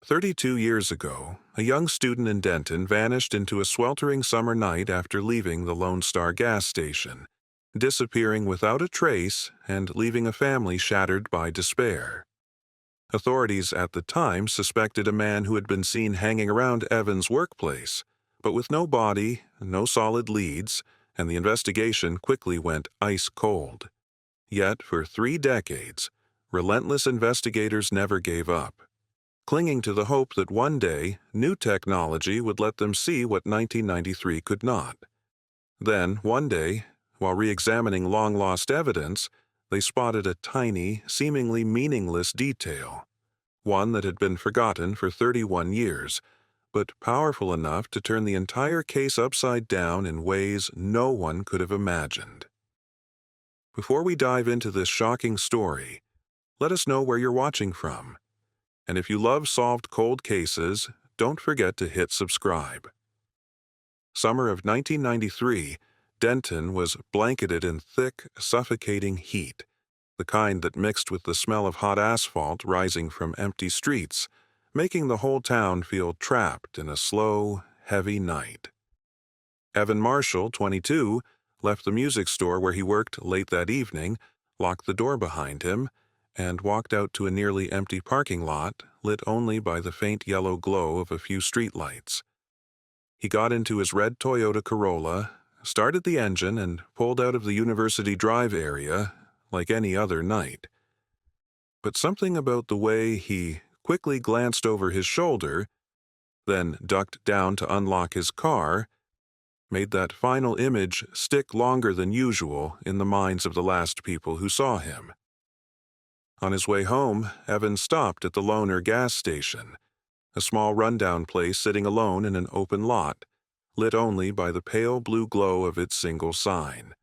32 years ago, a young student in Denton vanished into a sweltering summer night after leaving the Lone Star gas station, disappearing without a trace and leaving a family shattered by despair. Authorities at the time suspected a man who had been seen hanging around Evan's workplace, but with no body, no solid leads, and the investigation quickly went ice cold. Yet, for 3 decades, relentless investigators never gave up, clinging to the hope that one day new technology would let them see what 1993 could not. Then, one day, while re-examining long-lost evidence, they spotted a tiny, seemingly meaningless detail, one that had been forgotten for 31 years, but powerful enough to turn the entire case upside down in ways no one could have imagined. Before we dive into this shocking story, let us know where you're watching from. And if you love solved cold cases, don't forget to hit subscribe. Summer of 1993, Denton was blanketed in thick, suffocating heat, the kind that mixed with the smell of hot asphalt rising from empty streets, making the whole town feel trapped in a slow, heavy night. Evan Marshall, 22, left the music store where he worked late that evening, locked the door behind him, and walked out to a nearly empty parking lot lit only by the faint yellow glow of a few streetlights. He got into his red Toyota Corolla, started the engine, and pulled out of the University Drive area like any other night. But something about the way he quickly glanced over his shoulder, then ducked down to unlock his car, made that final image stick longer than usual in the minds of the last people who saw him. On his way home, Evan stopped at the Loner gas station, a small rundown place sitting alone in an open lot, lit only by the pale blue glow of its single sign.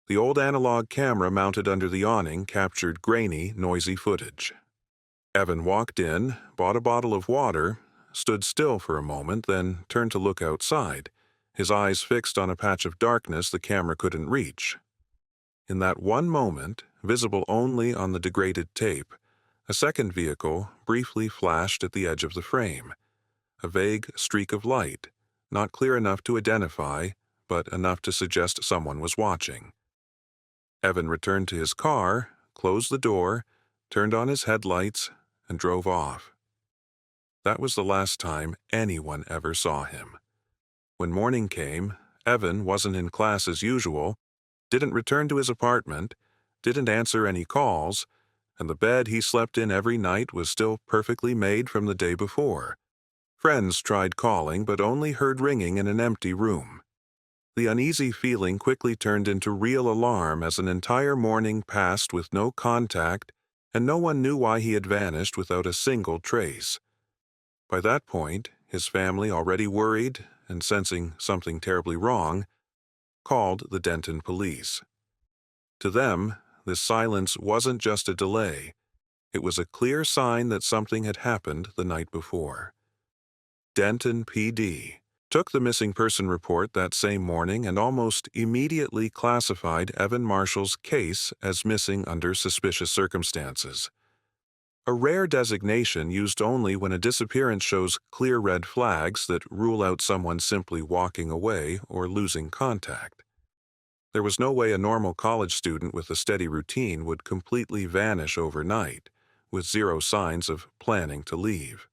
The old analog camera mounted under the awning captured grainy, noisy footage. Evan walked in, bought a bottle of water, stood still for a moment, then turned to look outside, his eyes fixed on a patch of darkness the camera couldn't reach. In that one moment, visible only on the degraded tape, a second vehicle briefly flashed at the edge of the frame, a vague streak of light, not clear enough to identify, but enough to suggest someone was watching. Evan returned to his car, closed the door, turned on his headlights, and drove off. That was the last time anyone ever saw him. When morning came, Evan wasn't in class as usual, didn't return to his apartment, didn't answer any calls, and the bed he slept in every night was still perfectly made from the day before. Friends tried calling, but only heard ringing in an empty room. The uneasy feeling quickly turned into real alarm as an entire morning passed with no contact, and no one knew why he had vanished without a single trace. By that point, his family, already worried and sensing something terribly wrong, called the Denton police. To them, this silence wasn't just a delay. It was a clear sign that something had happened the night before. Denton PD took the missing person report that same morning and almost immediately classified Evan Marshall's case as missing under suspicious circumstances. A rare designation used only when a disappearance shows clear red flags that rule out someone simply walking away or losing contact. There was no way a normal college student with a steady routine would completely vanish overnight, with zero signs of planning to leave.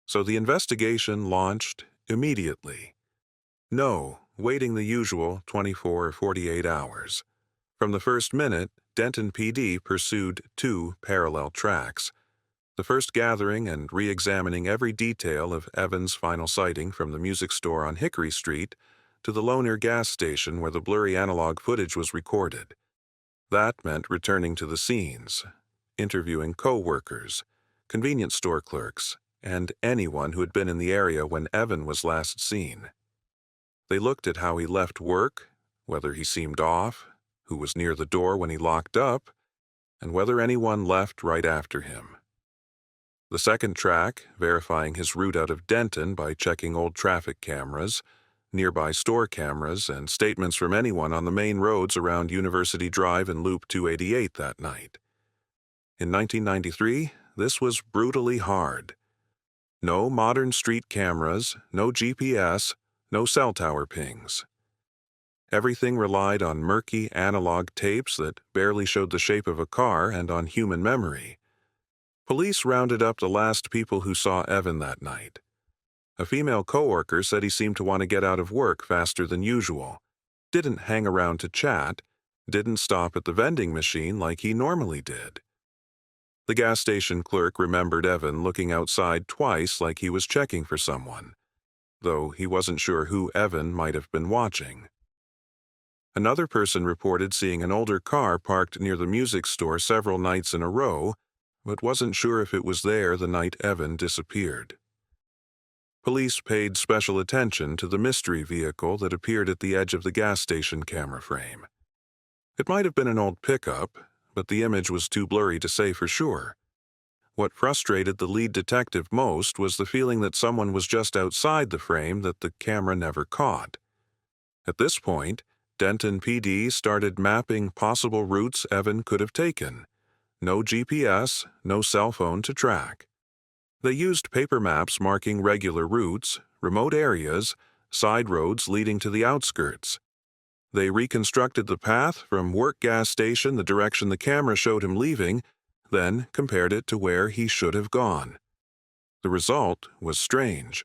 So the investigation launched immediately. No waiting the usual 24 or 48 hours. From the first minute, Denton PD pursued 2 parallel tracks. The first gathering and re-examining every detail of Evan's final sighting from the music store on Hickory Street to the Loner gas station where the blurry analog footage was recorded. That meant returning to the scenes, interviewing co-workers, convenience store clerks, and anyone who had been in the area when Evan was last seen. They looked at how he left work, whether he seemed off, who was near the door when he locked up, and whether anyone left right after him. The second track, verifying his route out of Denton by checking old traffic cameras, nearby store cameras, and statements from anyone on the main roads around University Drive and Loop 288 that night. In 1993, this was brutally hard. No modern street cameras, no GPS, no cell tower pings. Everything relied on murky analog tapes that barely showed the shape of a car and on human memory. Police rounded up the last people who saw Evan that night. A female coworker said he seemed to want to get out of work faster than usual, didn't hang around to chat, didn't stop at the vending machine like he normally did. The gas station clerk remembered Evan looking outside twice like he was checking for someone, though he wasn't sure who Evan might have been watching. Another person reported seeing an older car parked near the music store several nights in a row, but wasn't sure if it was there the night Evan disappeared. Police paid special attention to the mystery vehicle that appeared at the edge of the gas station camera frame. It might have been an old pickup, but the image was too blurry to say for sure. What frustrated the lead detective most was the feeling that someone was just outside the frame that the camera never caught. At this point, Denton PD started mapping possible routes Evan could have taken. No GPS, no cell phone to track. They used paper maps marking regular routes, remote areas, side roads leading to the outskirts. They reconstructed the path from work gas station the direction the camera showed him leaving, then compared it to where he should have gone. The result was strange.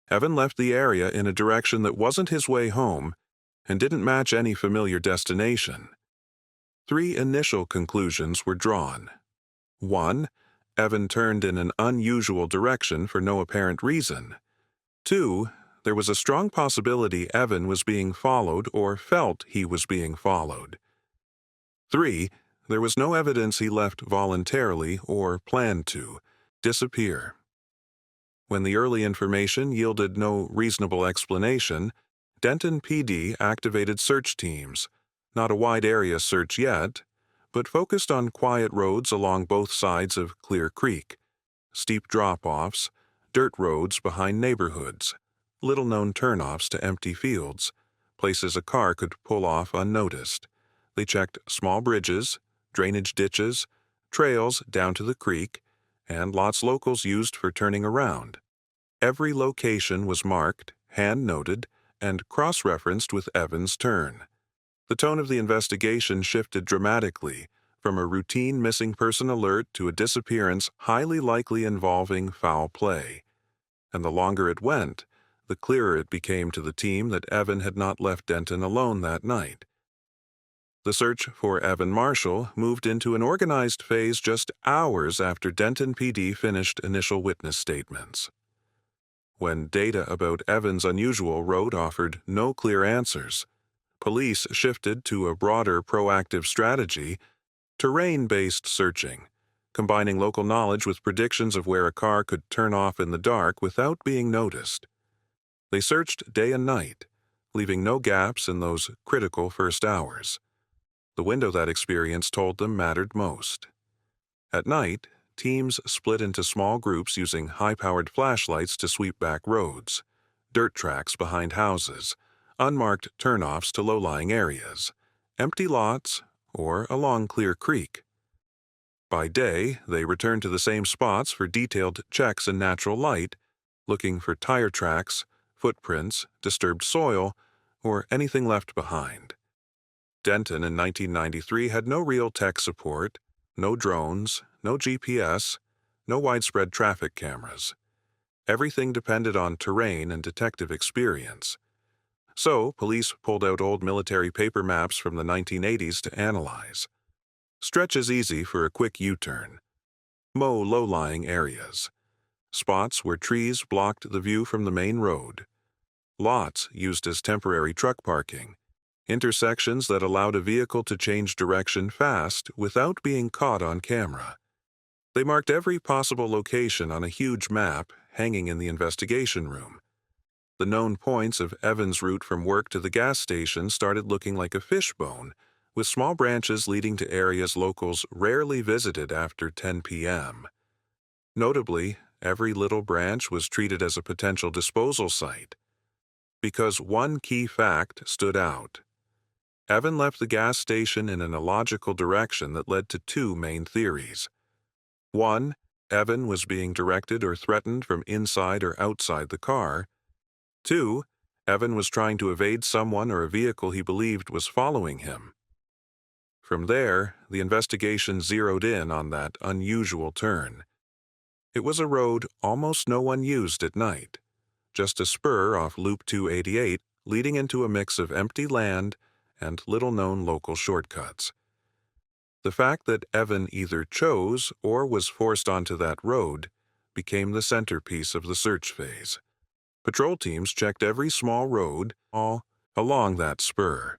Evan left the area in a direction that wasn't his way home and didn't match any familiar destination. 3 initial conclusions were drawn. 1. Evan turned in an unusual direction for no apparent reason. 2. There was a strong possibility Evan was being followed or felt he was being followed. 3. There was no evidence he left voluntarily or planned to disappear. When the early information yielded no reasonable explanation, Denton PD activated search teams, not a wide area search yet, but focused on quiet roads along both sides of Clear Creek, steep drop-offs, dirt roads behind neighborhoods, little-known turnoffs to empty fields, places a car could pull off unnoticed. They checked small bridges, drainage ditches, trails down to the creek, and lots locals used for turning around. Every location was marked, hand-noted, and cross-referenced with Evan's turn. The tone of the investigation shifted dramatically, from a routine missing person alert to a disappearance highly likely involving foul play. And the longer it went, the clearer it became to the team that Evan had not left Denton alone that night. The search for Evan Marshall moved into an organized phase just hours after Denton PD finished initial witness statements. When data about Evan's unusual route offered no clear answers, police shifted to a broader proactive strategy, terrain-based searching, combining local knowledge with predictions of where a car could turn off in the dark without being noticed. They searched day and night, leaving no gaps in those critical first hours. The window that experience told them mattered most. At night, teams split into small groups using high-powered flashlights to sweep back roads, dirt tracks behind houses, unmarked turnoffs to low-lying areas, empty lots, or along Clear Creek. By day, they returned to the same spots for detailed checks in natural light, looking for tire tracks, footprints, disturbed soil, or anything left behind. Denton in 1993 had no real tech support, no drones, no GPS, no widespread traffic cameras. Everything depended on terrain and detective experience. So, police pulled out old military paper maps from the 1980s to analyze. Stretch is easy for a quick U-turn. Mow low-lying areas. Spots where trees blocked the view from the main road. Lots used as temporary truck parking. Intersections that allowed a vehicle to change direction fast without being caught on camera. They marked every possible location on a huge map hanging in the investigation room. The known points of Evan's route from work to the gas station started looking like a fishbone, with small branches leading to areas locals rarely visited after 10 p.m. Notably, every little branch was treated as a potential disposal site. Because one key fact stood out. Evan left the gas station in an illogical direction that led to 2 main theories. 1. Evan was being directed or threatened from inside or outside the car. 2. Evan was trying to evade someone or a vehicle he believed was following him. From there, the investigation zeroed in on that unusual turn. It was a road almost no one used at night, just a spur off Loop 288 leading into a mix of empty land and little-known local shortcuts. The fact that Evan either chose or was forced onto that road became the centerpiece of the search phase. Patrol teams checked every small road all along that spur.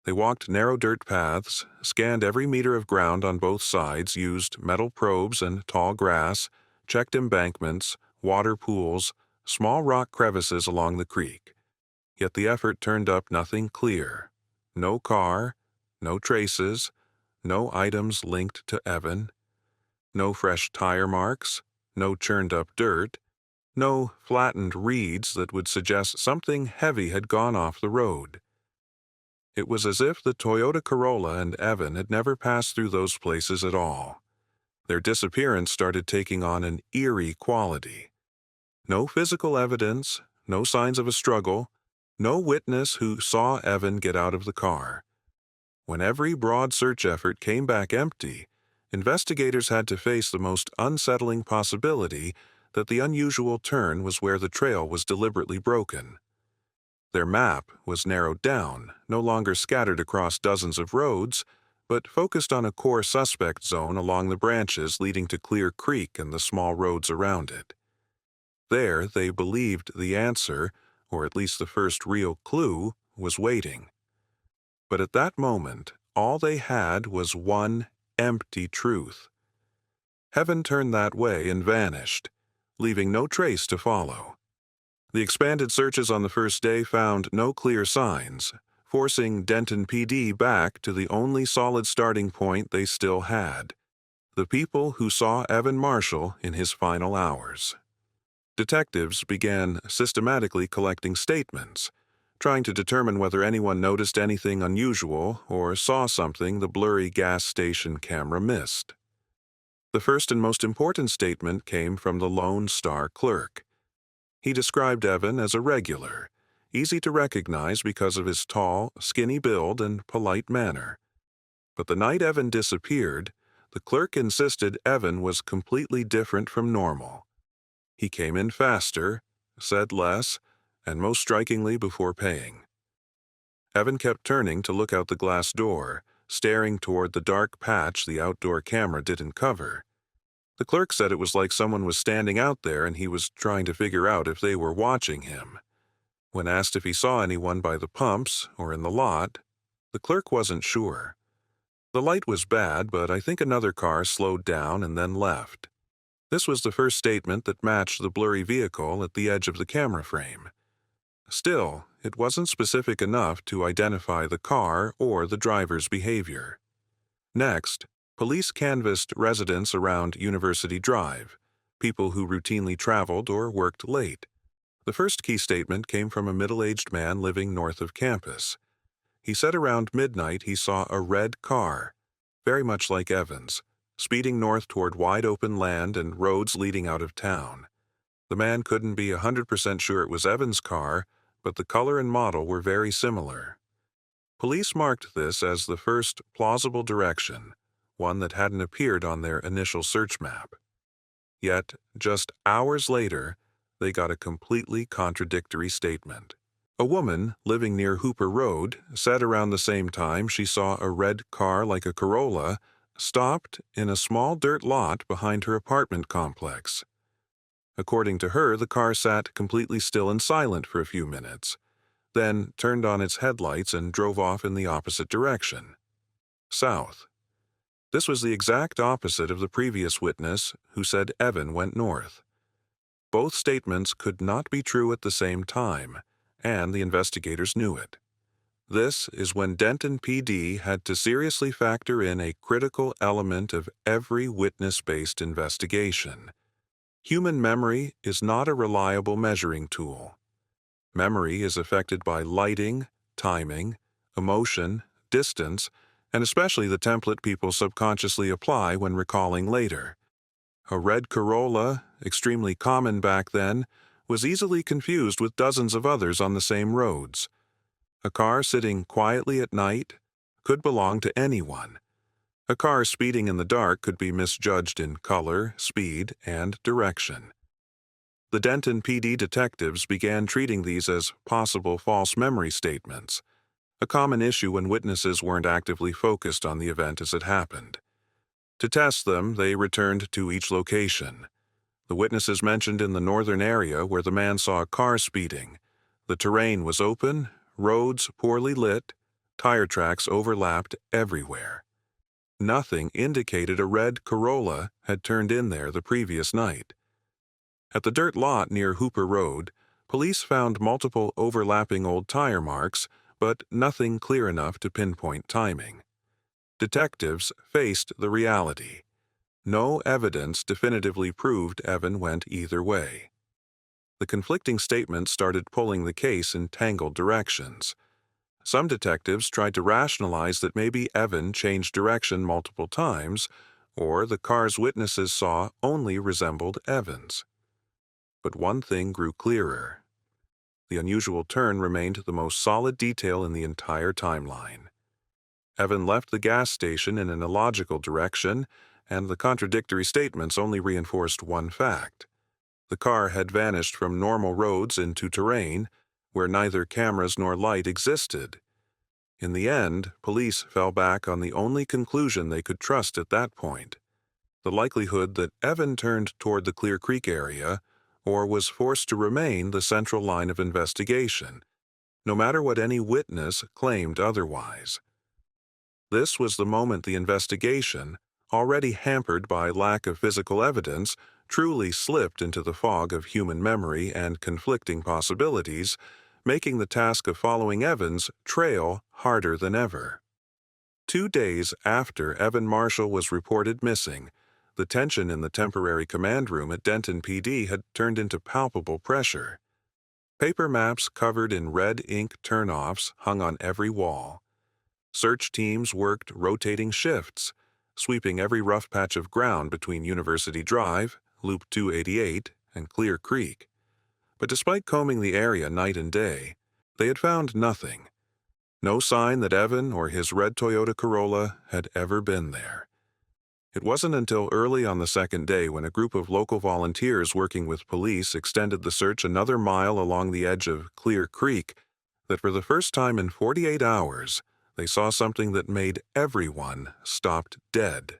They walked narrow dirt paths, scanned every meter of ground on both sides, used metal probes and tall grass, checked embankments, water pools, small rock crevices along the creek. Yet the effort turned up nothing clear. No car, no traces, no items linked to Evan, no fresh tire marks, no churned-up dirt, no flattened reeds that would suggest something heavy had gone off the road. It was as if the Toyota Corolla and Evan had never passed through those places at all. Their disappearance started taking on an eerie quality. No physical evidence, no signs of a struggle, no witness who saw Evan get out of the car. When every broad search effort came back empty, investigators had to face the most unsettling possibility that the unusual turn was where the trail was deliberately broken. Their map was narrowed down, no longer scattered across dozens of roads, but focused on a core suspect zone along the branches leading to Clear Creek and the small roads around it. There, they believed the answer, or at least the first real clue, was waiting. But at that moment, all they had was one empty truth. Heaven turned that way and vanished, leaving no trace to follow. The expanded searches on the first day found no clear signs, forcing Denton PD back to the only solid starting point they still had: the people who saw Evan Marshall in his final hours. Detectives began systematically collecting statements, trying to determine whether anyone noticed anything unusual or saw something the blurry gas station camera missed. The first and most important statement came from the Lone Star clerk. He described Evan as a regular, easy to recognize because of his tall, skinny build and polite manner. But the night Evan disappeared, the clerk insisted Evan was completely different from normal. He came in faster, said less, and most strikingly before paying. Evan kept turning to look out the glass door, staring toward the dark patch the outdoor camera didn't cover. The clerk said it was like someone was standing out there and he was trying to figure out if they were watching him. When asked if he saw anyone by the pumps or in the lot, the clerk wasn't sure. The light was bad, but I think another car slowed down and then left. This was the first statement that matched the blurry vehicle at the edge of the camera frame. Still, it wasn't specific enough to identify the car or the driver's behavior. Next, police canvassed residents around University Drive, people who routinely traveled or worked late. The first key statement came from a middle-aged man living north of campus. He said around midnight he saw a red car, very much like Evan's, speeding north toward wide-open land and roads leading out of town. The man couldn't be 100% sure it was Evan's car, but the color and model were very similar. Police marked this as the first plausible direction, one that hadn't appeared on their initial search map. Yet, just hours later, they got a completely contradictory statement. A woman living near Hooper Road said around the same time she saw a red car like a Corolla stopped in a small dirt lot behind her apartment complex. According to her, the car sat completely still and silent for a few minutes, then turned on its headlights and drove off in the opposite direction, south. This was the exact opposite of the previous witness who said Evan went north. Both statements could not be true at the same time, and the investigators knew it. This is when Denton PD had to seriously factor in a critical element of every witness-based investigation. Human memory is not a reliable measuring tool. Memory is affected by lighting, timing, emotion, distance, and especially the template people subconsciously apply when recalling later. A red Corolla, extremely common back then, was easily confused with dozens of others on the same roads. A car sitting quietly at night could belong to anyone. A car speeding in the dark could be misjudged in color, speed, and direction. The Denton PD detectives began treating these as possible false memory statements, a common issue when witnesses weren't actively focused on the event as it happened. To test them, they returned to each location. The witnesses mentioned in the northern area where the man saw a car speeding. The terrain was open, roads poorly lit, tire tracks overlapped everywhere. Nothing indicated a red Corolla had turned in there the previous night. At the dirt lot near Hooper Road, police found multiple overlapping old tire marks, but nothing clear enough to pinpoint timing. Detectives faced the reality. No evidence definitively proved Evan went either way. The conflicting statements started pulling the case in tangled directions. Some detectives tried to rationalize that maybe Evan changed direction multiple times, or the car's witnesses saw only resembled Evan's. But one thing grew clearer. The unusual turn remained the most solid detail in the entire timeline. Evan left the gas station in an illogical direction, and the contradictory statements only reinforced one fact. The car had vanished from normal roads into terrain, where neither cameras nor light existed. In the end, police fell back on the only conclusion they could trust at that point: the likelihood that Evan turned toward the Clear Creek area, or was forced to remain the central line of investigation, no matter what any witness claimed otherwise. This was the moment the investigation, already hampered by lack of physical evidence, truly slipped into the fog of human memory and conflicting possibilities, making the task of following Evan's trail harder than ever. 2 days after Evan Marshall was reported missing, the tension in the temporary command room at Denton PD had turned into palpable pressure. Paper maps covered in red ink turnoffs hung on every wall. Search teams worked rotating shifts, sweeping every rough patch of ground between University Drive, Loop 288, and Clear Creek. But despite combing the area night and day, they had found nothing. No sign that Evan or his red Toyota Corolla had ever been there. It wasn't until early on the second day, when a group of local volunteers working with police extended the search another mile along the edge of Clear Creek, that for the first time in 48 hours, they saw something that made everyone stop dead.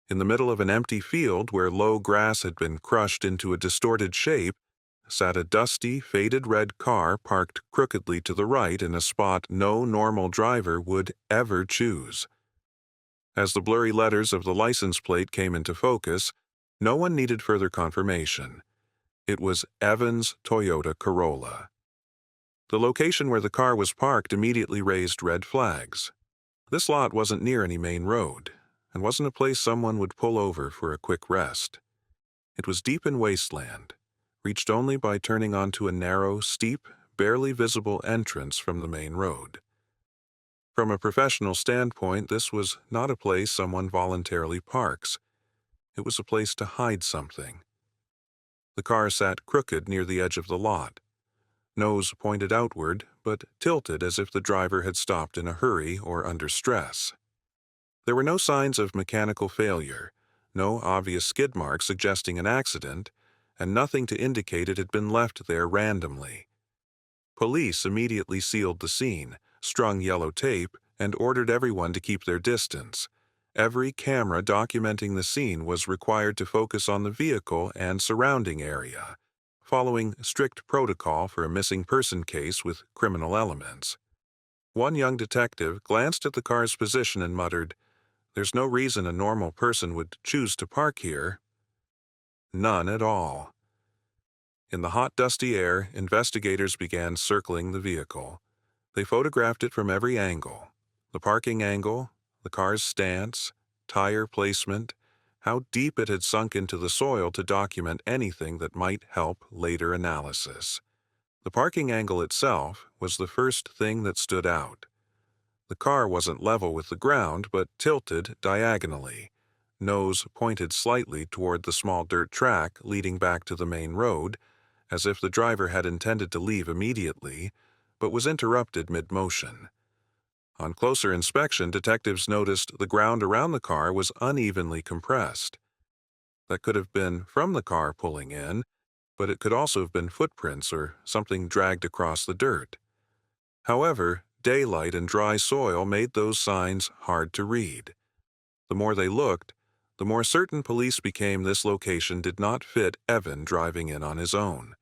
In the middle of an empty field where low grass had been crushed into a distorted shape, sat a dusty, faded red car parked crookedly to the right in a spot no normal driver would ever choose. As the blurry letters of the license plate came into focus, no one needed further confirmation. It was Evan's Toyota Corolla. The location where the car was parked immediately raised red flags. This lot wasn't near any main road, and wasn't a place someone would pull over for a quick rest. It was deep in wasteland, reached only by turning onto a narrow, steep, barely visible entrance from the main road. From a professional standpoint, this was not a place someone voluntarily parks. It was a place to hide something. The car sat crooked near the edge of the lot. Nose pointed outward, but tilted as if the driver had stopped in a hurry or under stress. There were no signs of mechanical failure, no obvious skid marks suggesting an accident, and nothing to indicate it had been left there randomly. Police immediately sealed the scene, strung yellow tape, and ordered everyone to keep their distance. Every camera documenting the scene was required to focus on the vehicle and surrounding area, following strict protocol for a missing person case with criminal elements. One young detective glanced at the car's position and muttered, "There's no reason a normal person would choose to park here." None at all. In the hot, dusty air, investigators began circling the vehicle. They photographed it from every angle: the parking angle, the car's stance, tire placement, how deep it had sunk into the soil to document anything that might help later analysis. The parking angle itself was the first thing that stood out. The car wasn't level with the ground, but tilted diagonally. nose pointed slightly toward the small dirt track leading back to the main road, as if the driver had intended to leave immediately, but was interrupted mid-motion. On closer inspection, detectives noticed the ground around the car was unevenly compressed. That could have been from the car pulling in, but it could also have been footprints or something dragged across the dirt. However, daylight and dry soil made those signs hard to read. The more they looked, the more certain police became this location did not fit Evan driving in on his own.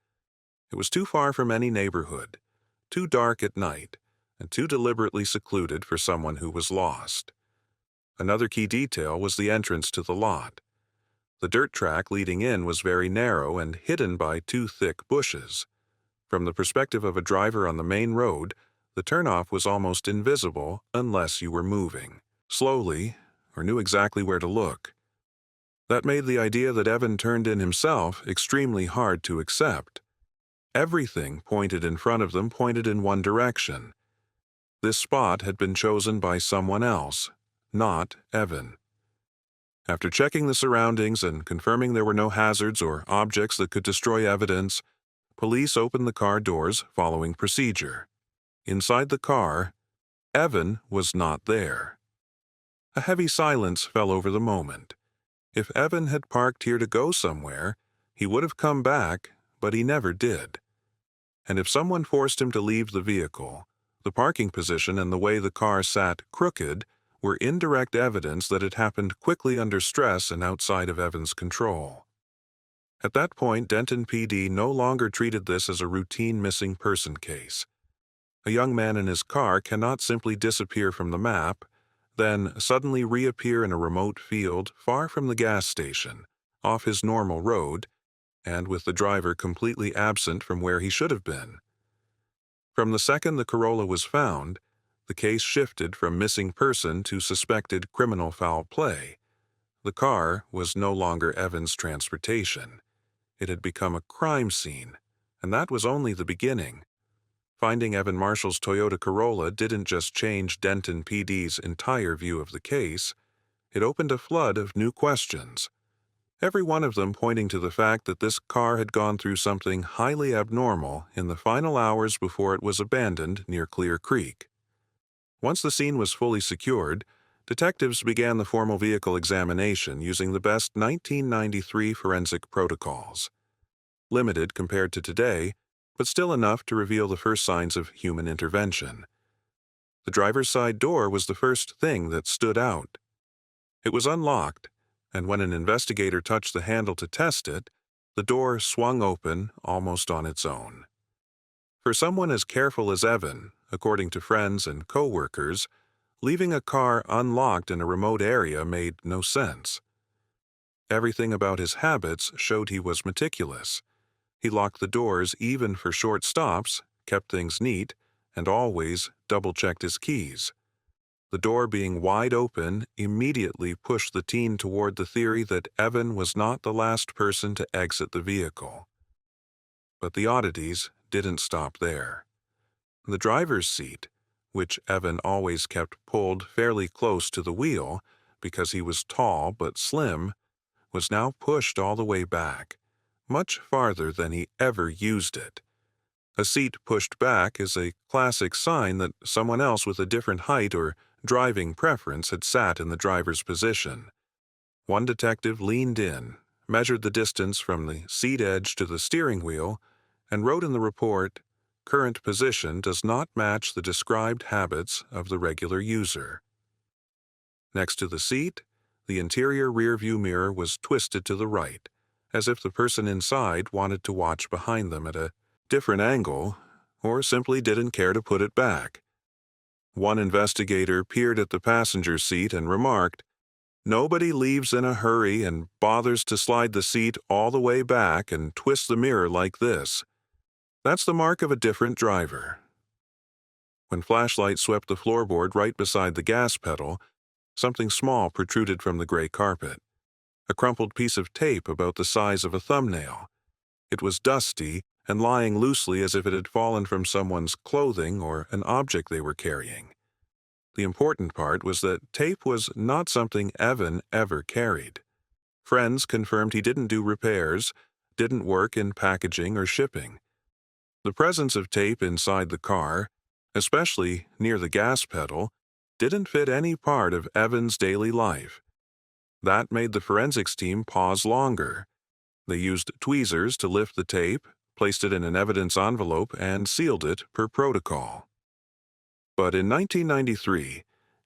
It was too far from any neighborhood, too dark at night, and too deliberately secluded for someone who was lost. Another key detail was the entrance to the lot. The dirt track leading in was very narrow and hidden by two thick bushes. From the perspective of a driver on the main road, the turnoff was almost invisible unless you were moving slowly or knew exactly where to look. That made the idea that Evan turned in himself extremely hard to accept. Everything pointed in front of them pointed in one direction. This spot had been chosen by someone else, not Evan. After checking the surroundings and confirming there were no hazards or objects that could destroy evidence, police opened the car doors following procedure. Inside the car, Evan was not there. A heavy silence fell over the moment. If Evan had parked here to go somewhere, he would have come back, but he never did. And if someone forced him to leave the vehicle, the parking position and the way the car sat crooked were indirect evidence that it happened quickly under stress and outside of Evan's control. At that point, Denton PD no longer treated this as a routine missing person case. A young man in his car cannot simply disappear from the map, then suddenly reappear in a remote field far from the gas station, off his normal road, and with the driver completely absent from where he should have been. From the second the Corolla was found, the case shifted from missing person to suspected criminal foul play. The car was no longer Evan's transportation. It had become a crime scene, and that was only the beginning. Finding Evan Marshall's Toyota Corolla didn't just change Denton PD's entire view of the case, it opened a flood of new questions, every one of them pointing to the fact that this car had gone through something highly abnormal in the final hours before it was abandoned near Clear Creek. Once the scene was fully secured, detectives began the formal vehicle examination using the best 1993 forensic protocols. Limited compared to today, but still enough to reveal the first signs of human intervention. The driver's side door was the first thing that stood out. It was unlocked, and when an investigator touched the handle to test it, the door swung open almost on its own. For someone as careful as Evan, according to friends and co-workers, leaving a car unlocked in a remote area made no sense. Everything about his habits showed he was meticulous. He locked the doors even for short stops, kept things neat, and always double-checked his keys. The door being wide open immediately pushed the teen toward the theory that Evan was not the last person to exit the vehicle. But the oddities didn't stop there. The driver's seat, which Evan always kept pulled fairly close to the wheel because he was tall but slim, was now pushed all the way back, much farther than he ever used it. A seat pushed back is a classic sign that someone else with a different height or driving preference had sat in the driver's position. One detective leaned in, measured the distance from the seat edge to the steering wheel, and wrote in the report, "Current position does not match the described habits of the regular user." Next to the seat, the interior rearview mirror was twisted to the right, as if the person inside wanted to watch behind them at a different angle, or simply didn't care to put it back. One investigator peered at the passenger seat and remarked, "Nobody leaves in a hurry and bothers to slide the seat all the way back and twist the mirror like this. That's the mark of a different driver." When flashlight swept the floorboard right beside the gas pedal, something small protruded from the gray carpet. A crumpled piece of tape about the size of a thumbnail. It was dusty and lying loosely as if it had fallen from someone's clothing or an object they were carrying. The important part was that tape was not something Evan ever carried. Friends confirmed he didn't do repairs, didn't work in packaging or shipping. The presence of tape inside the car, especially near the gas pedal, didn't fit any part of Evan's daily life. That made the forensics team pause longer. They used tweezers to lift the tape, placed it in an evidence envelope, and sealed it per protocol. But in 1993,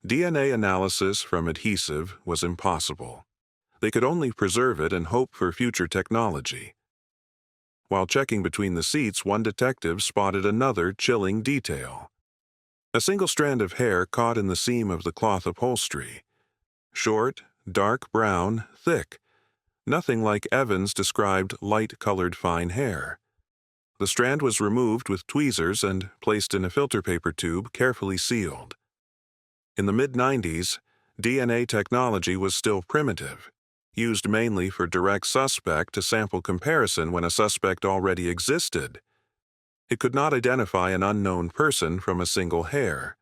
DNA analysis from adhesive was impossible. They could only preserve it and hope for future technology. While checking between the seats, one detective spotted another chilling detail. A single strand of hair caught in the seam of the cloth upholstery. Short, dark brown, thick. Nothing like Evan's described light-colored fine hair. The strand was removed with tweezers and placed in a filter paper tube carefully sealed. In the mid-90s, DNA technology was still primitive, used mainly for direct suspect-to-sample comparison when a suspect already existed. It could not identify an unknown person from a single hair.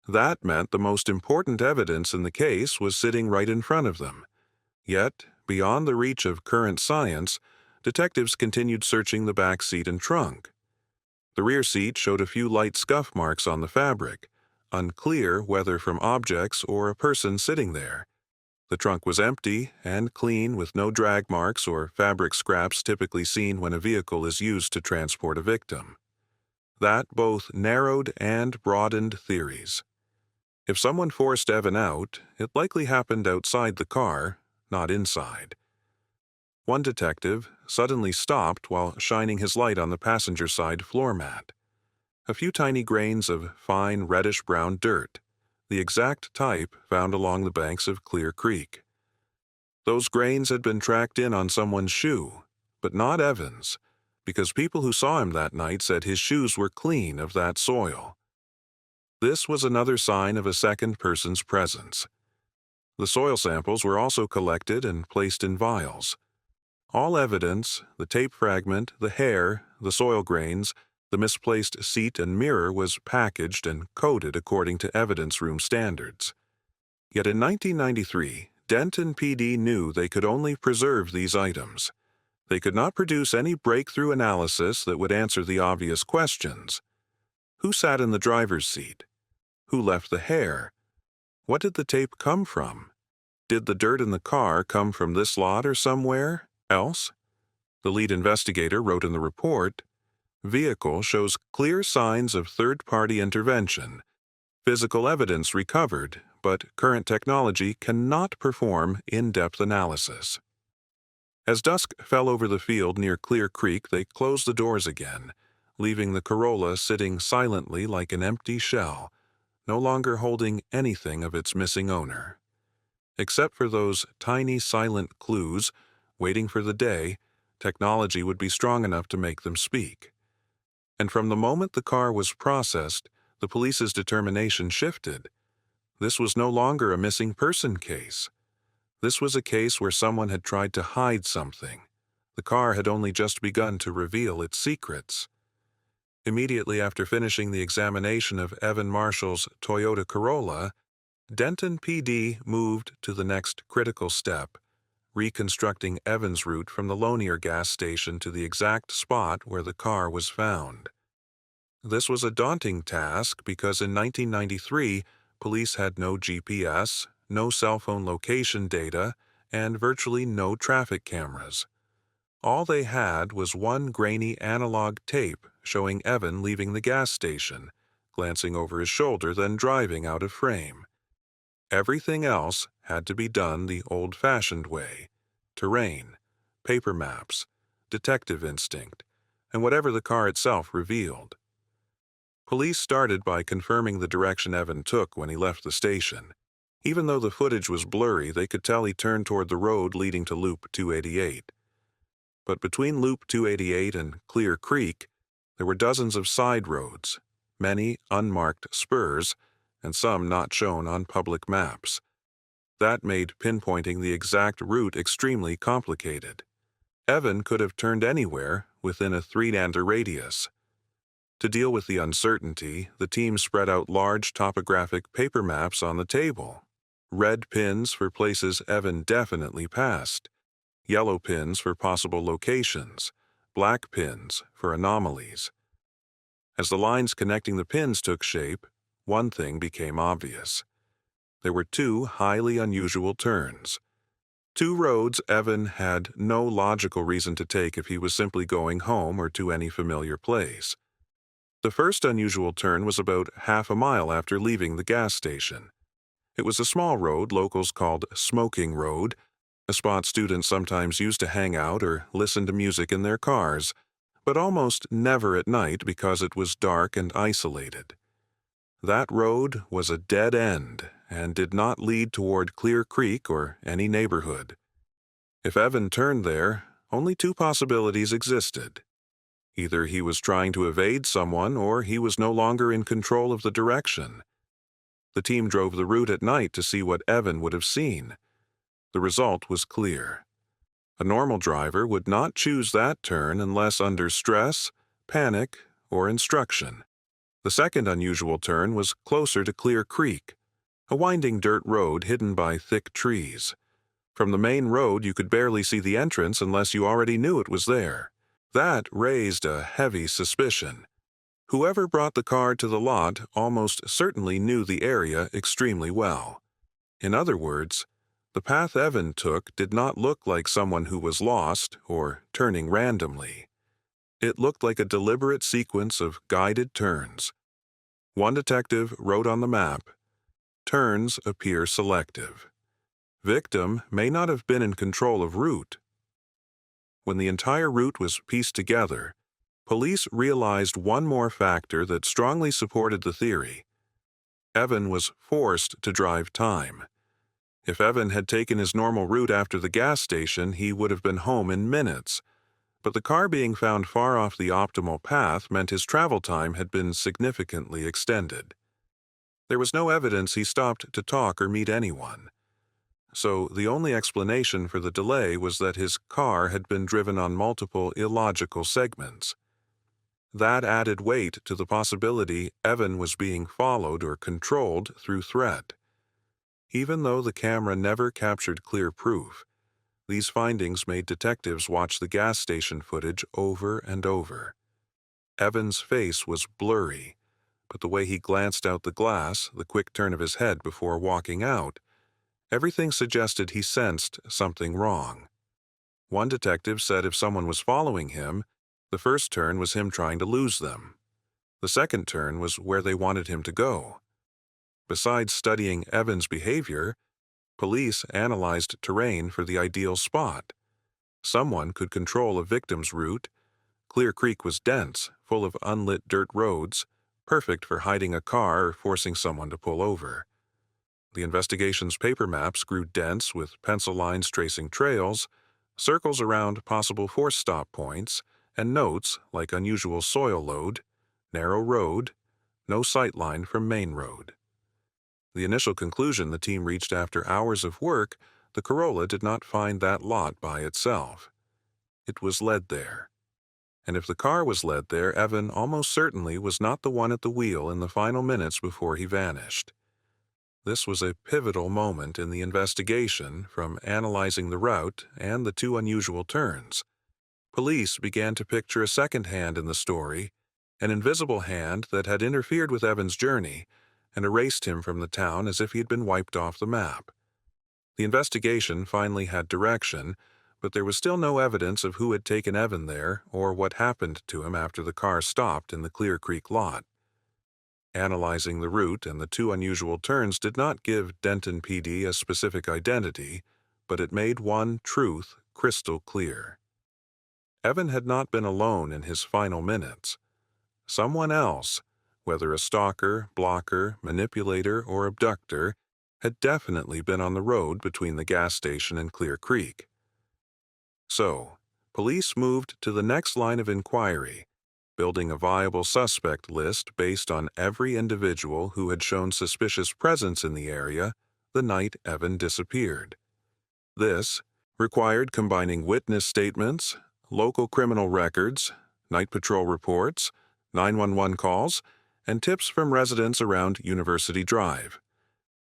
That meant the most important evidence in the case was sitting right in front of them. Yet, beyond the reach of current science, detectives continued searching the back seat and trunk. The rear seat showed a few light scuff marks on the fabric, unclear whether from objects or a person sitting there. The trunk was empty and clean with no drag marks or fabric scraps typically seen when a vehicle is used to transport a victim. That both narrowed and broadened theories. If someone forced Evan out, it likely happened outside the car, not inside. One detective suddenly stopped while shining his light on the passenger side floor mat. A few tiny grains of fine reddish-brown dirt, the exact type found along the banks of Clear Creek. Those grains had been tracked in on someone's shoe, but not Evan's, because people who saw him that night said his shoes were clean of that soil. This was another sign of a second person's presence. The soil samples were also collected and placed in vials. All evidence, the tape fragment, the hair, the soil grains, the misplaced seat and mirror was packaged and coded according to evidence room standards. Yet in 1993, Denton PD knew they could only preserve these items. They could not produce any breakthrough analysis that would answer the obvious questions. Who sat in the driver's seat? Who left the hair? What did the tape come from? Did the dirt in the car come from this lot or somewhere else? The lead investigator wrote in the report, "Vehicle shows clear signs of third-party intervention. Physical evidence recovered, but current technology cannot perform in-depth analysis." As dusk fell over the field near Clear Creek, they closed the doors again, leaving the Corolla sitting silently like an empty shell, no longer holding anything of its missing owner. Except for those tiny silent clues, waiting for the day, technology would be strong enough to make them speak. And from the moment the car was processed, the police's determination shifted. This was no longer a missing person case. This was a case where someone had tried to hide something. The car had only just begun to reveal its secrets. Immediately after finishing the examination of Evan Marshall's Toyota Corolla, Denton PD moved to the next critical step, reconstructing Evan's route from the Lonier gas station to the exact spot where the car was found. This was a daunting task because in 1993, police had no GPS, no cell phone location data, and virtually no traffic cameras. All they had was one grainy analog tape showing Evan leaving the gas station, glancing over his shoulder, then driving out of frame. Everything else had to be done the old-fashioned way: terrain, paper maps, detective instinct, and whatever the car itself revealed. Police started by confirming the direction Evan took when he left the station. Even though the footage was blurry, they could tell he turned toward the road leading to Loop 288. But between Loop 288 and Clear Creek, there were dozens of side roads, many unmarked spurs, and some not shown on public maps. That made pinpointing the exact route extremely complicated. Evan could have turned anywhere within a 3-meter radius. To deal with the uncertainty, the team spread out large topographic paper maps on the table. Red pins for places Evan definitely passed, yellow pins for possible locations, black pins for anomalies. As the lines connecting the pins took shape, one thing became obvious. There were two highly unusual turns. Two roads Evan had no logical reason to take if he was simply going home or to any familiar place. The first unusual turn was about half a mile after leaving the gas station. It was a small road locals called Smoking Road, a spot students sometimes used to hang out or listen to music in their cars, but almost never at night because it was dark and isolated. That road was a dead end and did not lead toward Clear Creek or any neighborhood. If Evan turned there, only two possibilities existed. Either he was trying to evade someone or he was no longer in control of the direction. The team drove the route at night to see what Evan would have seen. The result was clear. A normal driver would not choose that turn unless under stress, panic, or instruction. The second unusual turn was closer to Clear Creek, a winding dirt road hidden by thick trees. From the main road, you could barely see the entrance unless you already knew it was there. That raised a heavy suspicion. Whoever brought the car to the lot almost certainly knew the area extremely well. In other words, the path Evan took did not look like someone who was lost or turning randomly. It looked like a deliberate sequence of guided turns. One detective wrote on the map, "Turns appear selective. Victim may not have been in control of route." When the entire route was pieced together, police realized one more factor that strongly supported the theory. Evan was forced to drive time. If Evan had taken his normal route after the gas station, he would have been home in minutes. But the car being found far off the optimal path meant his travel time had been significantly extended. There was no evidence he stopped to talk or meet anyone. So the only explanation for the delay was that his car had been driven on multiple illogical segments. That added weight to the possibility Evan was being followed or controlled through threat. Even though the camera never captured clear proof, these findings made detectives watch the gas station footage over and over. Evan's face was blurry, but the way he glanced out the glass, the quick turn of his head before walking out, everything suggested he sensed something wrong. One detective said if someone was following him, the first turn was him trying to lose them. The second turn was where they wanted him to go. Besides studying Evan's behavior, police analyzed terrain for the ideal spot. Someone could control a victim's route. Clear Creek was dense, full of unlit dirt roads, perfect for hiding a car or forcing someone to pull over. The investigation's paper maps grew dense with pencil lines tracing trails, circles around possible force stop points, and notes like unusual soil load, narrow road, no sightline from main road. The initial conclusion the team reached after hours of work, the Corolla did not find that lot by itself. It was led there. And if the car was led there, Evan almost certainly was not the one at the wheel in the final minutes before he vanished. This was a pivotal moment in the investigation, from analyzing the route and the two unusual turns. Police began to picture a second hand in the story, an invisible hand that had interfered with Evan's journey and erased him from the town as if he had been wiped off the map. The investigation finally had direction, but there was still no evidence of who had taken Evan there or what happened to him after the car stopped in the Clear Creek lot. Analyzing the route and the two unusual turns did not give Denton PD a specific identity, but it made one truth crystal clear. Evan had not been alone in his final minutes. Someone else, whether a stalker, blocker, manipulator, or abductor, had definitely been on the road between the gas station and Clear Creek. So, police moved to the next line of inquiry, building a viable suspect list based on every individual who had shown suspicious presence in the area the night Evan disappeared. This required combining witness statements, local criminal records, night patrol reports, 911 calls, and tips from residents around University Drive.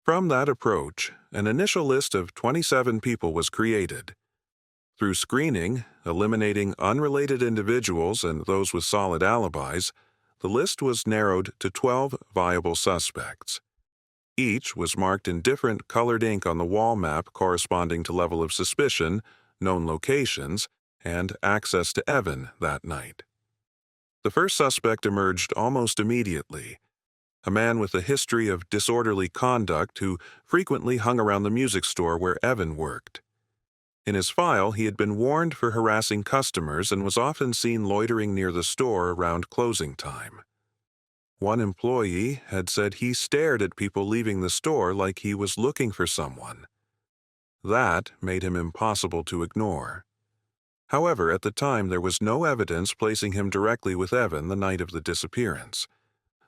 From that approach, an initial list of 27 people was created. Through screening, eliminating unrelated individuals and those with solid alibis, the list was narrowed to 12 viable suspects. Each was marked in different colored ink on the wall map corresponding to level of suspicion, known locations, and access to Evan that night. The first suspect emerged almost immediately, a man with a history of disorderly conduct who frequently hung around the music store where Evan worked. In his file, he had been warned for harassing customers and was often seen loitering near the store around closing time. One employee had said he stared at people leaving the store like he was looking for someone. That made him impossible to ignore. However, at the time, there was no evidence placing him directly with Evan the night of the disappearance.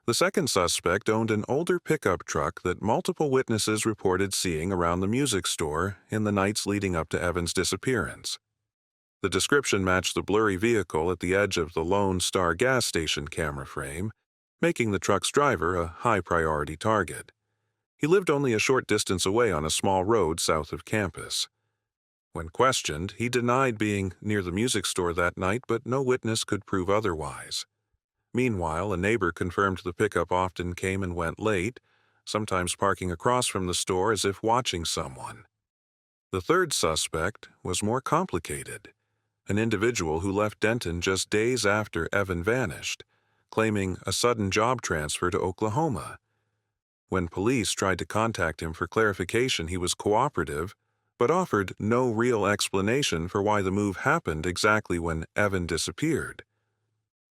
The second suspect owned an older pickup truck that multiple witnesses reported seeing around the music store in the nights leading up to Evan's disappearance. The description matched the blurry vehicle at the edge of the Lone Star gas station camera frame, making the truck's driver a high-priority target. He lived only a short distance away on a small road south of campus. When questioned, he denied being near the music store that night, but no witness could prove otherwise. Meanwhile, a neighbor confirmed the pickup often came and went late, sometimes parking across from the store as if watching someone. The third suspect was more complicated, an individual who left Denton just days after Evan vanished, claiming a sudden job transfer to Oklahoma. When police tried to contact him for clarification, he was cooperative, but offered no real explanation for why the move happened exactly when Evan disappeared.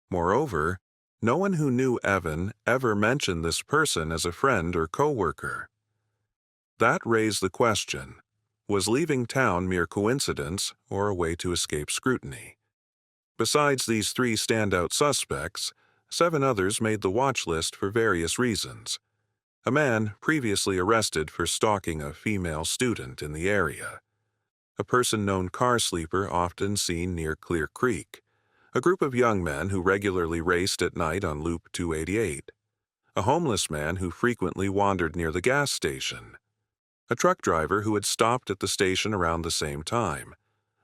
Moreover, no one who knew Evan ever mentioned this person as a friend or coworker. That raised the question, was leaving town mere coincidence or a way to escape scrutiny? Besides these three standout suspects, 7 others made the watch list for various reasons. A man previously arrested for stalking a female student in the area. A person-known car sleeper often seen near Clear Creek. A group of young men who regularly raced at night on Loop 288. A homeless man who frequently wandered near the gas station. A truck driver who had stopped at the station around the same time.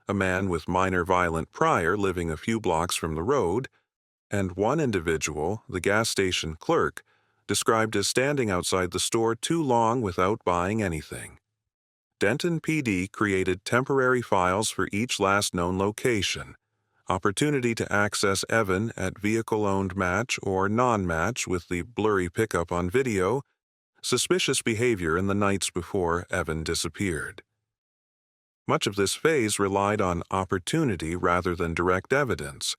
A man with minor violent prior living a few blocks from the road. And one individual, the gas station clerk, described as standing outside the store too long without buying anything. Denton PD created temporary files for each last known location, opportunity to access Evan at vehicle-owned match or non-match with the blurry pickup on video, suspicious behavior in the nights before Evan disappeared. Much of this phase relied on opportunity rather than direct evidence.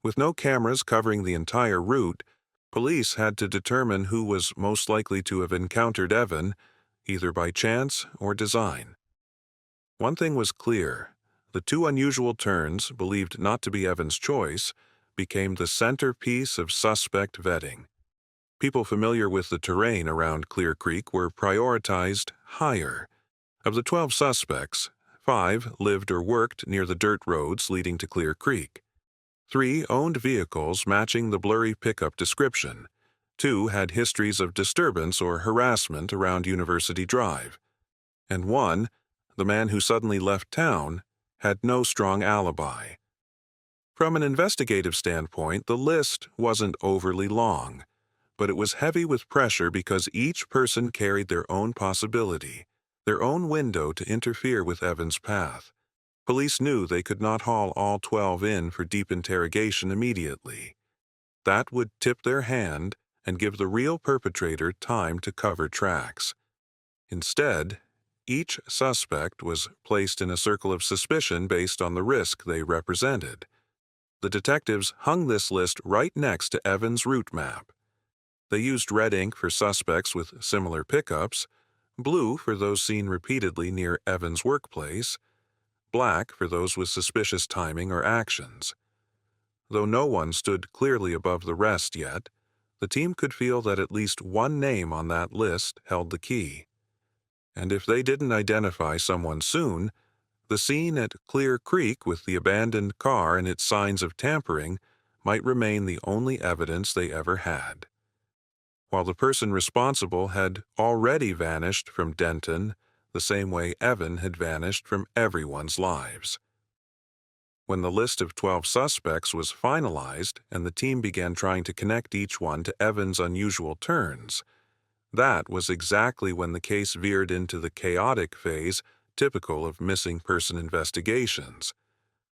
With no cameras covering the entire route, police had to determine who was most likely to have encountered Evan, either by chance or design. One thing was clear. The 2 unusual turns, believed not to be Evan's choice, became the centerpiece of suspect vetting. People familiar with the terrain around Clear Creek were prioritized higher. Of the 12 suspects, 5 lived or worked near the dirt roads leading to Clear Creek. 3 owned vehicles matching the blurry pickup description. 2 had histories of disturbance or harassment around University Drive. And 1, the man who suddenly left town, had no strong alibi. From an investigative standpoint, the list wasn't overly long, but it was heavy with pressure because each person carried their own possibility, their own window to interfere with Evan's path. Police knew they could not haul all 12 in for deep interrogation immediately. That would tip their hand and give the real perpetrator time to cover tracks. Instead, each suspect was placed in a circle of suspicion based on the risk they represented. The detectives hung this list right next to Evan's route map. They used red ink for suspects with similar pickups, blue for those seen repeatedly near Evan's workplace, black for those with suspicious timing or actions. Though no one stood clearly above the rest yet, the team could feel that at least one name on that list held the key. And if they didn't identify someone soon, the scene at Clear Creek with the abandoned car and its signs of tampering might remain the only evidence they ever had. While the person responsible had already vanished from Denton, the same way Evan had vanished from everyone's lives. When the list of 12 suspects was finalized and the team began trying to connect each one to Evan's unusual turns, that was exactly when the case veered into the chaotic phase typical of missing person investigations.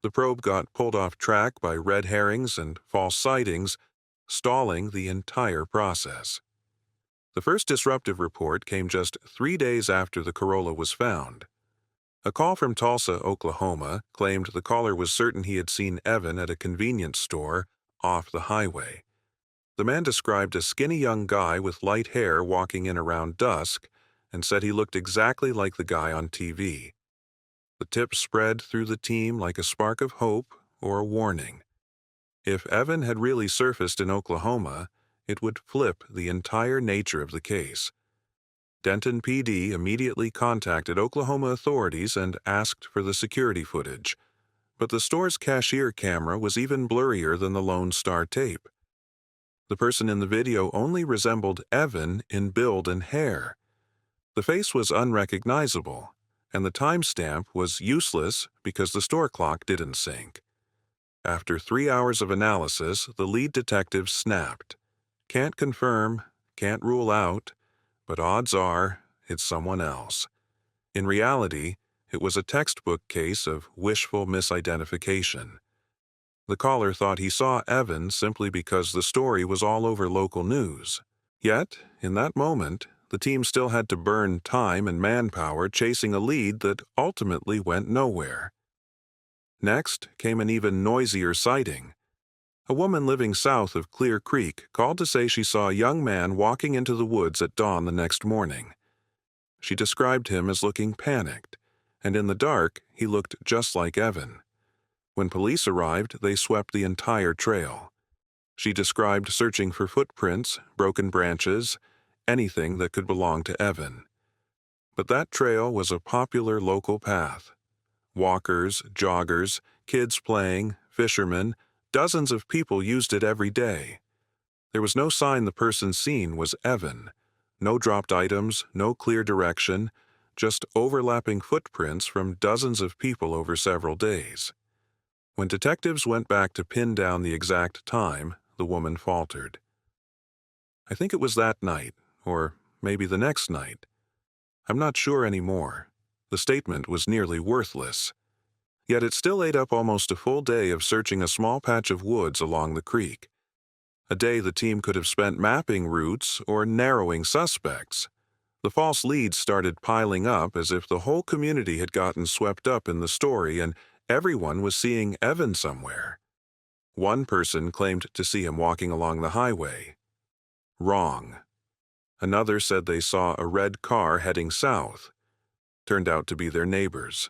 The probe got pulled off track by red herrings and false sightings, stalling the entire process. The first disruptive report came just 3 days after the Corolla was found. A call from Tulsa, Oklahoma, claimed the caller was certain he had seen Evan at a convenience store off the highway. The man described a skinny young guy with light hair walking in around dusk and said he looked exactly like the guy on TV. The tip spread through the team like a spark of hope or a warning. If Evan had really surfaced in Oklahoma, it would flip the entire nature of the case. Denton PD immediately contacted Oklahoma authorities and asked for the security footage, but the store's cashier camera was even blurrier than the Lone Star tape. The person in the video only resembled Evan in build and hair. The face was unrecognizable, and the timestamp was useless because the store clock didn't sync. After 3 hours of analysis, the lead detective snapped. Can't confirm, can't rule out, but odds are it's someone else. In reality, it was a textbook case of wishful misidentification. The caller thought he saw Evan simply because the story was all over local news. Yet, in that moment, the team still had to burn time and manpower chasing a lead that ultimately went nowhere. Next came an even noisier sighting. A woman living south of Clear Creek called to say she saw a young man walking into the woods at dawn the next morning. She described him as looking panicked, and in the dark, he looked just like Evan. When police arrived, they swept the entire trail. She described searching for footprints, broken branches, anything that could belong to Evan. But that trail was a popular local path. Walkers, joggers, kids playing, fishermen, dozens of people used it every day. There was no sign the person seen was Evan. No dropped items, no clear direction, just overlapping footprints from dozens of people over several days. When detectives went back to pin down the exact time, the woman faltered. I think it was that night, or maybe the next night. I'm not sure anymore. The statement was nearly worthless. Yet it still ate up almost a full day of searching a small patch of woods along the creek. A day the team could have spent mapping routes or narrowing suspects. The false leads started piling up as if the whole community had gotten swept up in the story and everyone was seeing Evan somewhere. One person claimed to see him walking along the highway. Wrong. Another said they saw a red car heading south. Turned out to be their neighbors.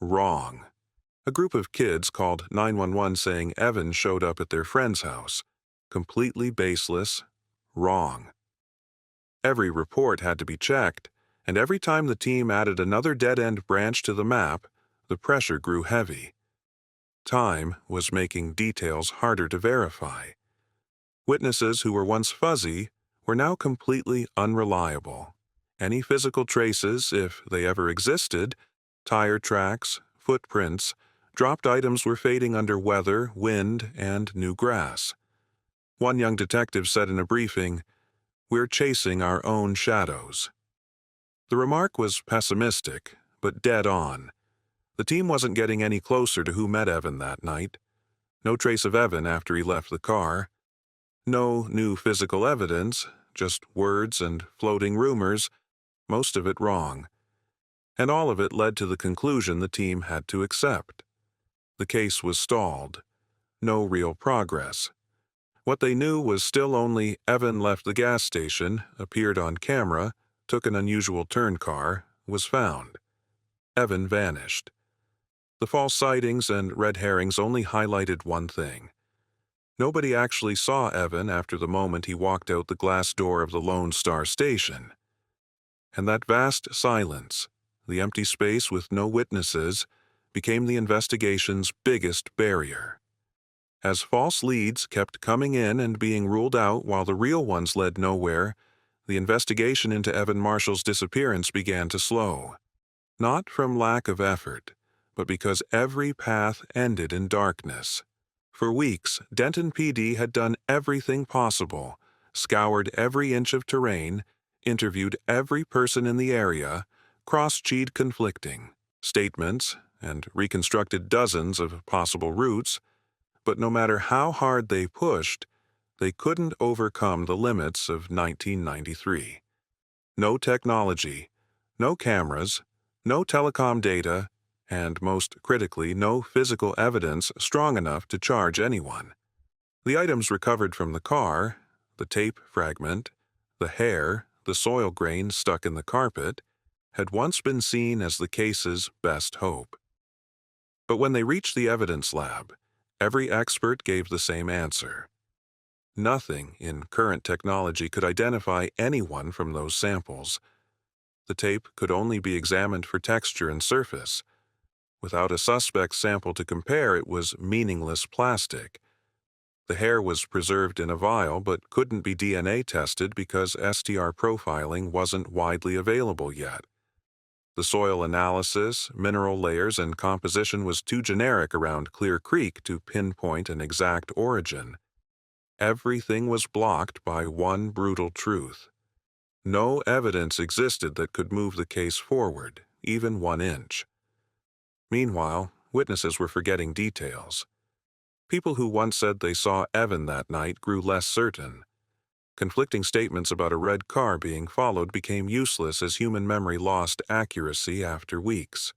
Wrong. A group of kids called 911 saying Evan showed up at their friend's house. Completely baseless. Wrong. Every report had to be checked, and every time the team added another dead-end branch to the map, the pressure grew heavy. Time was making details harder to verify. Witnesses who were once fuzzy were now completely unreliable. Any physical traces, if they ever existed, tire tracks, footprints, dropped items were fading under weather, wind, and new grass. One young detective said in a briefing, "We're chasing our own shadows." The remark was pessimistic, but dead on. The team wasn't getting any closer to who met Evan that night. No trace of Evan after he left the car. No new physical evidence, just words and floating rumors, most of it wrong. And all of it led to the conclusion the team had to accept. The case was stalled. No real progress. What they knew was still only Evan left the gas station, appeared on camera, took an unusual turn car, was found. Evan vanished. The false sightings and red herrings only highlighted one thing. Nobody actually saw Evan after the moment he walked out the glass door of the Lone Star station. And that vast silence, the empty space with no witnesses, became the investigation's biggest barrier. As false leads kept coming in and being ruled out while the real ones led nowhere, the investigation into Evan Marshall's disappearance began to slow. Not from lack of effort, but because every path ended in darkness. For weeks, Denton PD had done everything possible, scoured every inch of terrain, interviewed every person in the area, cross-checked conflicting statements, and reconstructed dozens of possible routes, but no matter how hard they pushed, they couldn't overcome the limits of 1993. No technology, no cameras, no telecom data, and most critically, no physical evidence strong enough to charge anyone. The items recovered from the car, the tape fragment, the hair, the soil grains stuck in the carpet, had once been seen as the case's best hope. But when they reached the evidence lab, every expert gave the same answer. Nothing in current technology could identify anyone from those samples. The tape could only be examined for texture and surface. Without a suspect sample to compare, it was meaningless plastic. The hair was preserved in a vial but couldn't be DNA tested because STR profiling wasn't widely available yet. The soil analysis, mineral layers, and composition was too generic around Clear Creek to pinpoint an exact origin. Everything was blocked by one brutal truth. No evidence existed that could move the case forward, even 1 inch. Meanwhile, witnesses were forgetting details. People who once said they saw Evan that night grew less certain. Conflicting statements about a red car being followed became useless as human memory lost accuracy after weeks.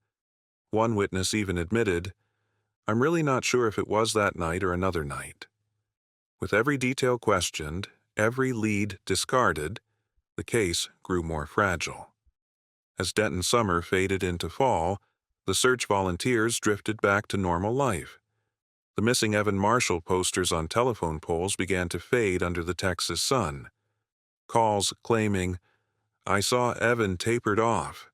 One witness even admitted, "I'm really not sure if it was that night or another night." With every detail questioned, every lead discarded, the case grew more fragile. As Denton summer faded into fall, the search volunteers drifted back to normal life. The missing Evan Marshall posters on telephone poles began to fade under the Texas sun. Calls claiming, "I saw Evan tapered off."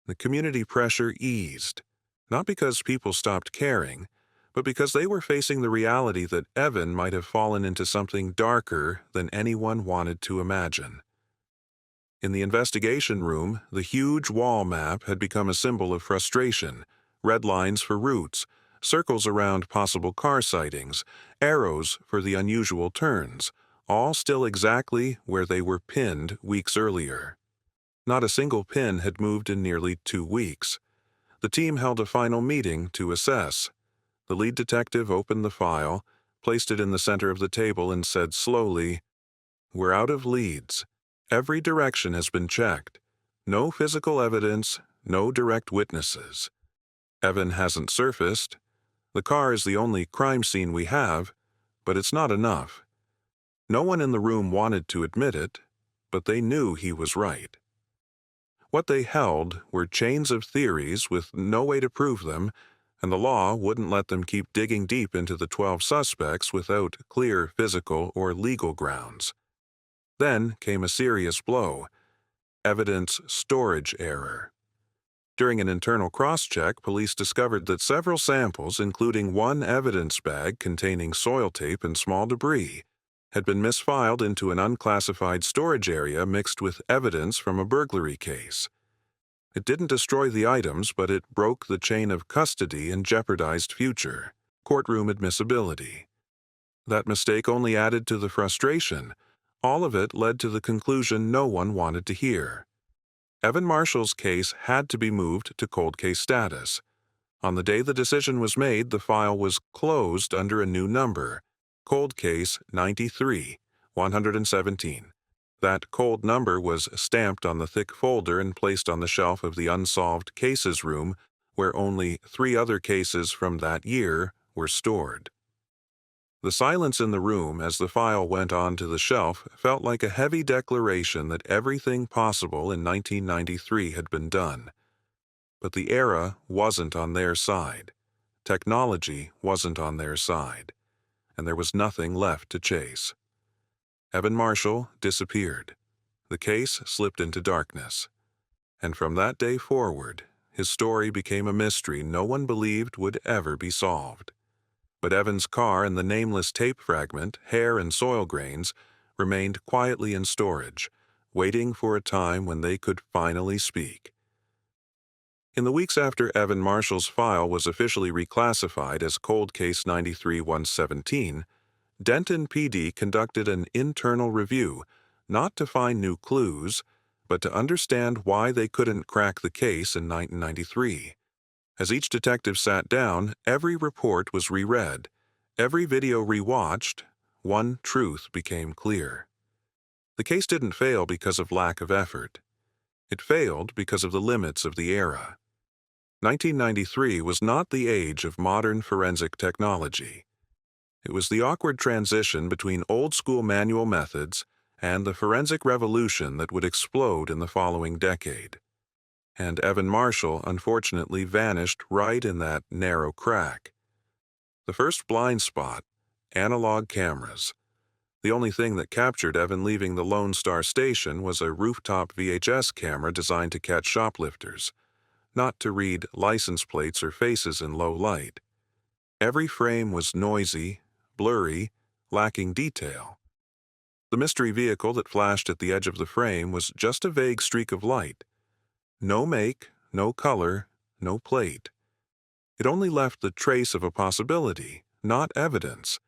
The community pressure eased, not because people stopped caring, but because they were facing the reality that Evan might have fallen into something darker than anyone wanted to imagine. In the investigation room, the huge wall map had become a symbol of frustration, red lines for routes, circles around possible car sightings, arrows for the unusual turns, all still exactly where they were pinned weeks earlier. Not a single pin had moved in nearly 2 weeks. The team held a final meeting to assess. The lead detective opened the file, placed it in the center of the table, and said slowly, "We're out of leads. Every direction has been checked. No physical evidence, no direct witnesses. Evan hasn't surfaced. The car is the only crime scene we have, but it's not enough." No one in the room wanted to admit it, but they knew he was right. What they held were chains of theories with no way to prove them, and the law wouldn't let them keep digging deep into the 12 suspects without clear physical or legal grounds. Then came a serious blow: evidence storage error. During an internal cross-check, police discovered that several samples, including one evidence bag containing soil tape and small debris, had been misfiled into an unclassified storage area mixed with evidence from a burglary case. It didn't destroy the items, but it broke the chain of custody and jeopardized future courtroom admissibility. That mistake only added to the frustration. All of it led to the conclusion no one wanted to hear. Evan Marshall's case had to be moved to cold case status. On the day the decision was made, the file was closed under a new number, Cold Case 93-117. That cold number was stamped on the thick folder and placed on the shelf of the unsolved cases room, where only 3 other cases from that year were stored. The silence in the room as the file went on to the shelf felt like a heavy declaration that everything possible in 1993 had been done. But the era wasn't on their side. Technology wasn't on their side. And there was nothing left to chase. Evan Marshall disappeared. The case slipped into darkness. And from that day forward, his story became a mystery no one believed would ever be solved. But Evan's car and the nameless tape fragment, hair and soil grains, remained quietly in storage, waiting for a time when they could finally speak. In the weeks after Evan Marshall's file was officially reclassified as Cold Case 93-117, Denton PD conducted an internal review, not to find new clues, but to understand why they couldn't crack the case in 1993. As each detective sat down, every report was reread, every video rewatched. One truth became clear. The case didn't fail because of lack of effort. It failed because of the limits of the era. 1993 was not the age of modern forensic technology. It was the awkward transition between old-school manual methods and the forensic revolution that would explode in the following decade. And Evan Marshall unfortunately vanished right in that narrow crack. The first blind spot: analog cameras. The only thing that captured Evan leaving the Lone Star Station was a rooftop VHS camera designed to catch shoplifters, not to read license plates or faces in low light. Every frame was noisy, blurry, lacking detail. The mystery vehicle that flashed at the edge of the frame was just a vague streak of light. No make, no color, no plate. It only left the trace of a possibility, not evidence.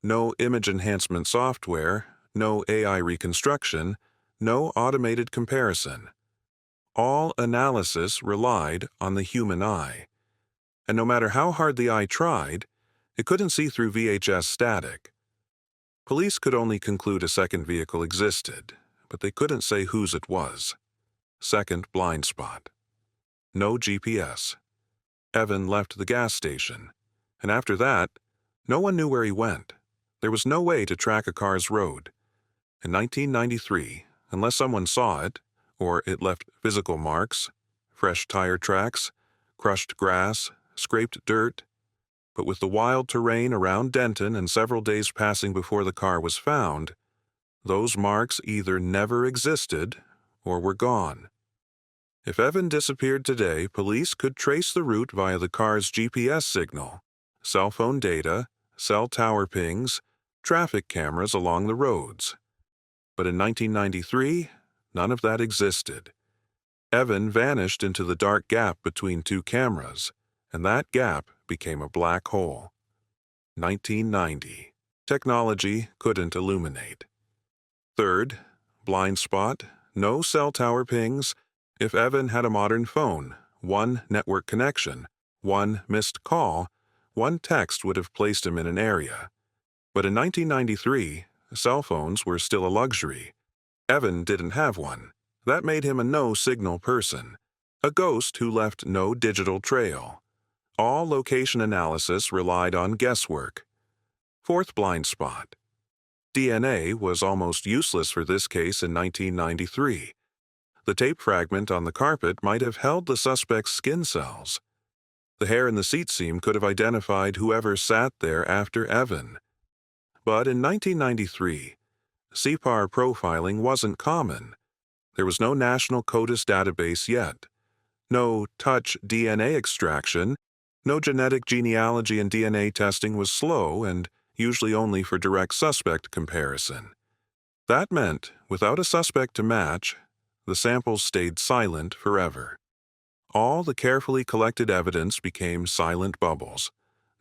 No image enhancement software, no AI reconstruction, no automated comparison. All analysis relied on the human eye. And no matter how hard the eye tried, it couldn't see through VHS static. Police could only conclude a second vehicle existed, but they couldn't say whose it was. Second blind spot. No GPS. Evan left the gas station, and after that, no one knew where he went. There was no way to track a car's road. In 1993, unless someone saw it, or it left physical marks, fresh tire tracks, crushed grass, scraped dirt. But with the wild terrain around Denton and several days passing before the car was found, those marks either never existed or were gone. If Evan disappeared today, police could trace the route via the car's GPS signal, cell phone data, cell tower pings, traffic cameras along the roads. But in 1993, none of that existed. Evan vanished into the dark gap between two cameras, and that gap became a black hole. 1990. Technology couldn't illuminate. Third, blind spot, no cell tower pings. If Evan had a modern phone, one network connection, one missed call, one text would have placed him in an area. But in 1993, cell phones were still a luxury. Evan didn't have one. That made him a no-signal person, a ghost who left no digital trail. All location analysis relied on guesswork. Fourth blind spot. DNA was almost useless for this case in 1993. The tape fragment on the carpet might have held the suspect's skin cells. The hair in the seat seam could have identified whoever sat there after Evan. But in 1993, CPAR profiling wasn't common. There was no national CODIS database yet. No touch DNA extraction, no genetic genealogy, and DNA testing was slow and usually only for direct suspect comparison. That meant, without a suspect to match, the samples stayed silent forever. All the carefully collected evidence became silent bubbles,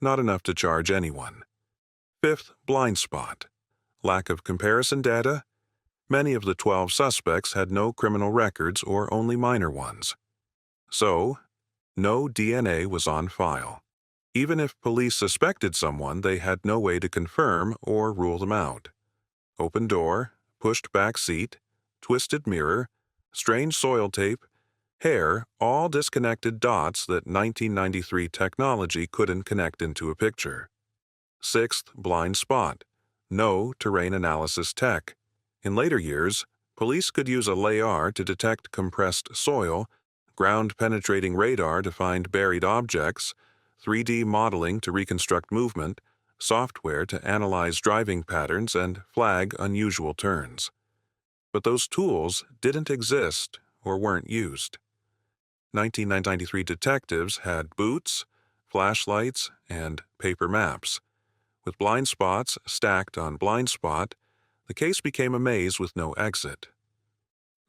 not enough to charge anyone. Fifth blind spot. Lack of comparison data. Many of the 12 suspects had no criminal records or only minor ones. So, no DNA was on file. Even if police suspected someone, they had no way to confirm or rule them out. Open door, pushed back seat, twisted mirror, strange soil tape, hair, all disconnected dots that 1993 technology couldn't connect into a picture. Sixth blind spot. No terrain analysis tech. In later years, police could use a LAR to detect compressed soil, ground-penetrating radar to find buried objects, 3D modeling to reconstruct movement, software to analyze driving patterns and flag unusual turns. But those tools didn't exist or weren't used. 1993 detectives had boots, flashlights, and paper maps. With blind spots stacked on blind spot, the case became a maze with no exit.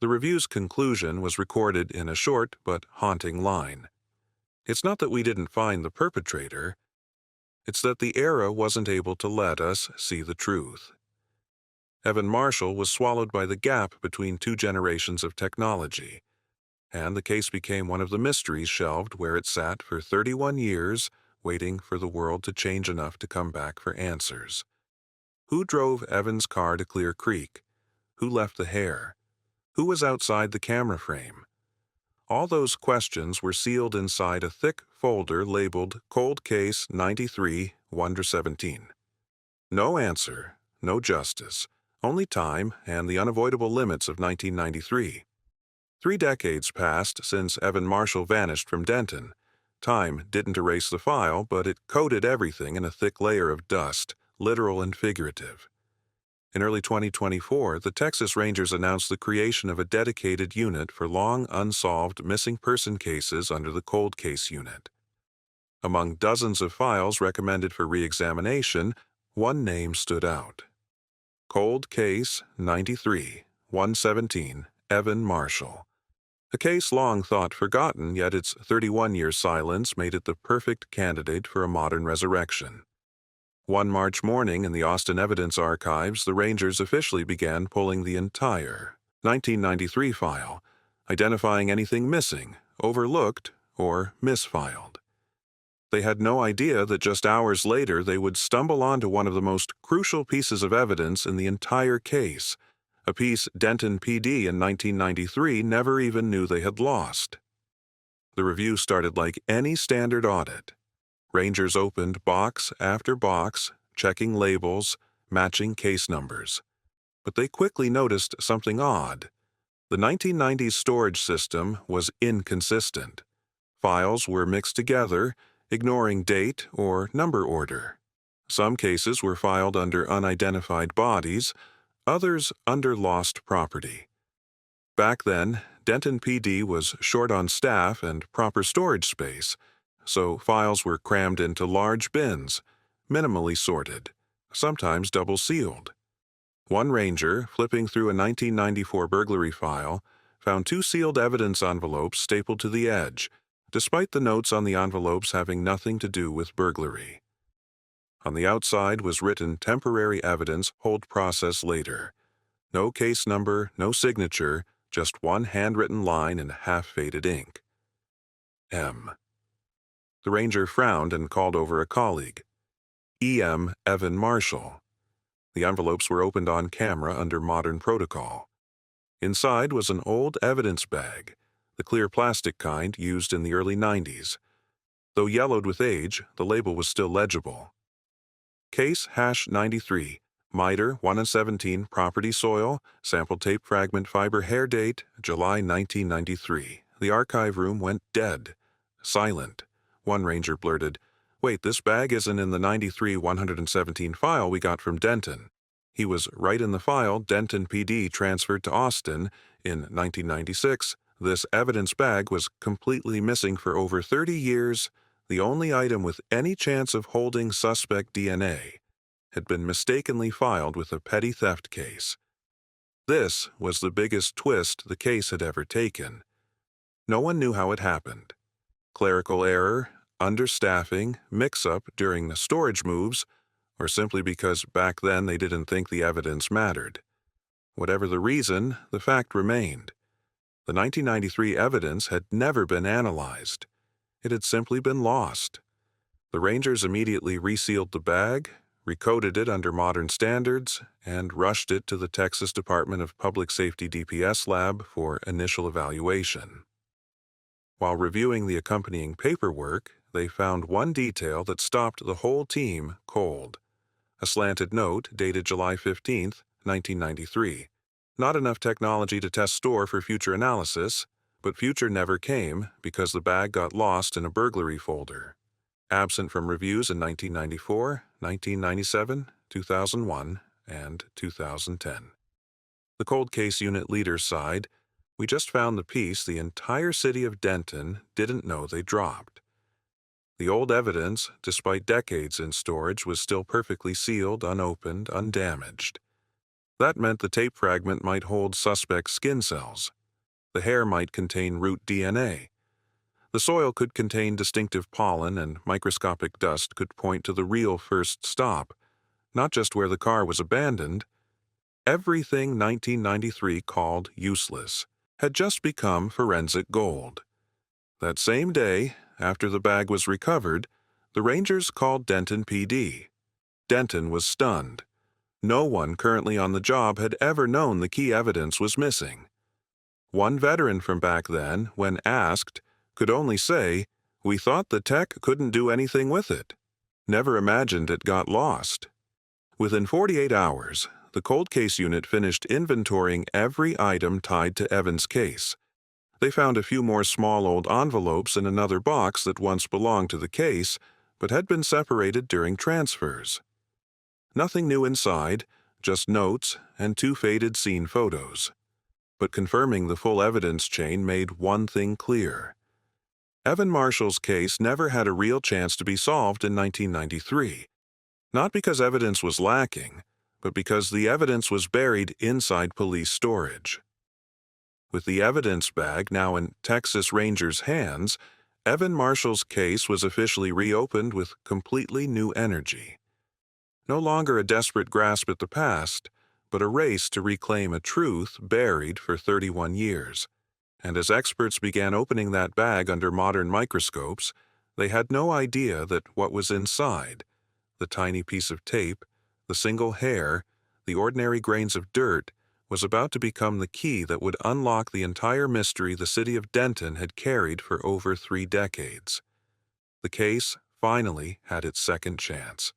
The review's conclusion was recorded in a short but haunting line. It's not that we didn't find the perpetrator, it's that the era wasn't able to let us see the truth. Evan Marshall was swallowed by the gap between two generations of technology, and the case became one of the mysteries shelved where it sat for 31 years, waiting for the world to change enough to come back for answers. Who drove Evan's car to Clear Creek? Who left the hair? Who was outside the camera frame? All those questions were sealed inside a thick folder labeled Cold Case 93, Wonder 17. No answer, no justice, only time and the unavoidable limits of 1993. 3 decades passed since Evan Marshall vanished from Denton. Time didn't erase the file, but it coated everything in a thick layer of dust, literal and figurative. In early 2024, the Texas Rangers announced the creation of a dedicated unit for long unsolved missing person cases under the Cold Case Unit. Among dozens of files recommended for re-examination, one name stood out. Cold Case 93, 117, Evan Marshall. A case long thought forgotten, yet its 31-year silence made it the perfect candidate for a modern resurrection. One March morning in the Austin Evidence Archives, the Rangers officially began pulling the entire 1993 file, identifying anything missing, overlooked, or misfiled. They had no idea that just hours later they would stumble onto one of the most crucial pieces of evidence in the entire case, a piece Denton PD in 1993 never even knew they had lost. The review started like any standard audit. Rangers opened box after box, checking labels, matching case numbers. But they quickly noticed something odd. The 1990s storage system was inconsistent. Files were mixed together, ignoring date or number order. Some cases were filed under unidentified bodies, others under lost property. Back then, Denton PD was short on staff and proper storage space, so files were crammed into large bins, minimally sorted, sometimes double-sealed. One ranger, flipping through a 1994 burglary file, found 2 sealed evidence envelopes stapled to the edge, despite the notes on the envelopes having nothing to do with burglary. On the outside was written temporary evidence, hold process later. No case number, no signature, just one handwritten line in half-faded ink. M. The ranger frowned and called over a colleague. E.M. Evan Marshall. The envelopes were opened on camera under modern protocol. Inside was an old evidence bag, the clear plastic kind used in the early 90s. Though yellowed with age, the label was still legible. Case #93, miter 1/17, property soil, sample tape fragment fiber hair date, July 1993. The archive room went dead, silent. One ranger blurted, "Wait, this bag isn't in the 93-117 file we got from Denton." He was right in the file Denton PD transferred to Austin in 1996. This evidence bag was completely missing for over 30 years. The only item with any chance of holding suspect DNA had been mistakenly filed with a petty theft case. This was the biggest twist the case had ever taken. No one knew how it happened. Clerical error, understaffing, mix-up during the storage moves, or simply because back then they didn't think the evidence mattered. Whatever the reason, the fact remained. The 1993 evidence had never been analyzed. It had simply been lost. The Rangers immediately resealed the bag, recoded it under modern standards, and rushed it to the Texas Department of Public Safety DPS lab for initial evaluation. While reviewing the accompanying paperwork, they found one detail that stopped the whole team cold. A slanted note dated July 15, 1993. Not enough technology to test store for future analysis, but future never came because the bag got lost in a burglary folder. Absent from reviews in 1994, 1997, 2001, and 2010. The cold case unit leaders sighed, "We just found the piece the entire city of Denton didn't know they dropped." The old evidence, despite decades in storage, was still perfectly sealed, unopened, undamaged. That meant the tape fragment might hold suspect skin cells. The hair might contain root DNA. The soil could contain distinctive pollen, and microscopic dust could point to the real first stop, not just where the car was abandoned. Everything 1993 called useless had just become forensic gold. That same day, after the bag was recovered, the Rangers called Denton PD. Denton was stunned. No one currently on the job had ever known the key evidence was missing. One veteran from back then, when asked, could only say, "We thought the tech couldn't do anything with it. Never imagined it got lost." Within 48 hours, the cold case unit finished inventorying every item tied to Evan's case. They found a few more small old envelopes in another box that once belonged to the case, but had been separated during transfers. Nothing new inside, just notes and 2 faded scene photos. But confirming the full evidence chain made one thing clear. Evan Marshall's case never had a real chance to be solved in 1993. Not because evidence was lacking, but because the evidence was buried inside police storage. With the evidence bag now in Texas Rangers' hands, Evan Marshall's case was officially reopened with completely new energy. No longer a desperate grasp at the past, but a race to reclaim a truth buried for 31 years. And as experts began opening that bag under modern microscopes, they had no idea that what was inside, the tiny piece of tape, the single hair, the ordinary grains of dirt, was about to become the key that would unlock the entire mystery the city of Denton had carried for over 3 decades. The case finally had its second chance.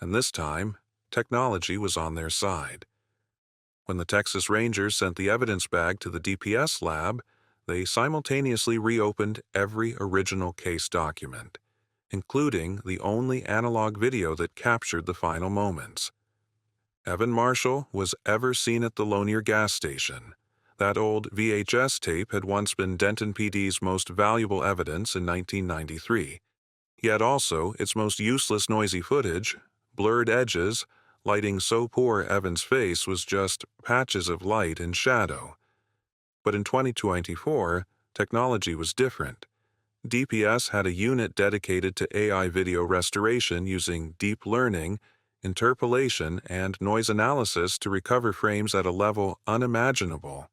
And this time, technology was on their side. When the Texas Rangers sent the evidence bag to the DPS lab, they simultaneously reopened every original case document, including the only analog video that captured the final moments. Evan Marshall was ever seen at the Lonier gas station. That old VHS tape had once been Denton PD's most valuable evidence in 1993, yet also its most useless noisy footage, blurred edges, lighting so poor Evan's face was just patches of light and shadow. But in 2024, technology was different. DPS had a unit dedicated to AI video restoration using deep learning, interpolation, and noise analysis to recover frames at a level unimaginable.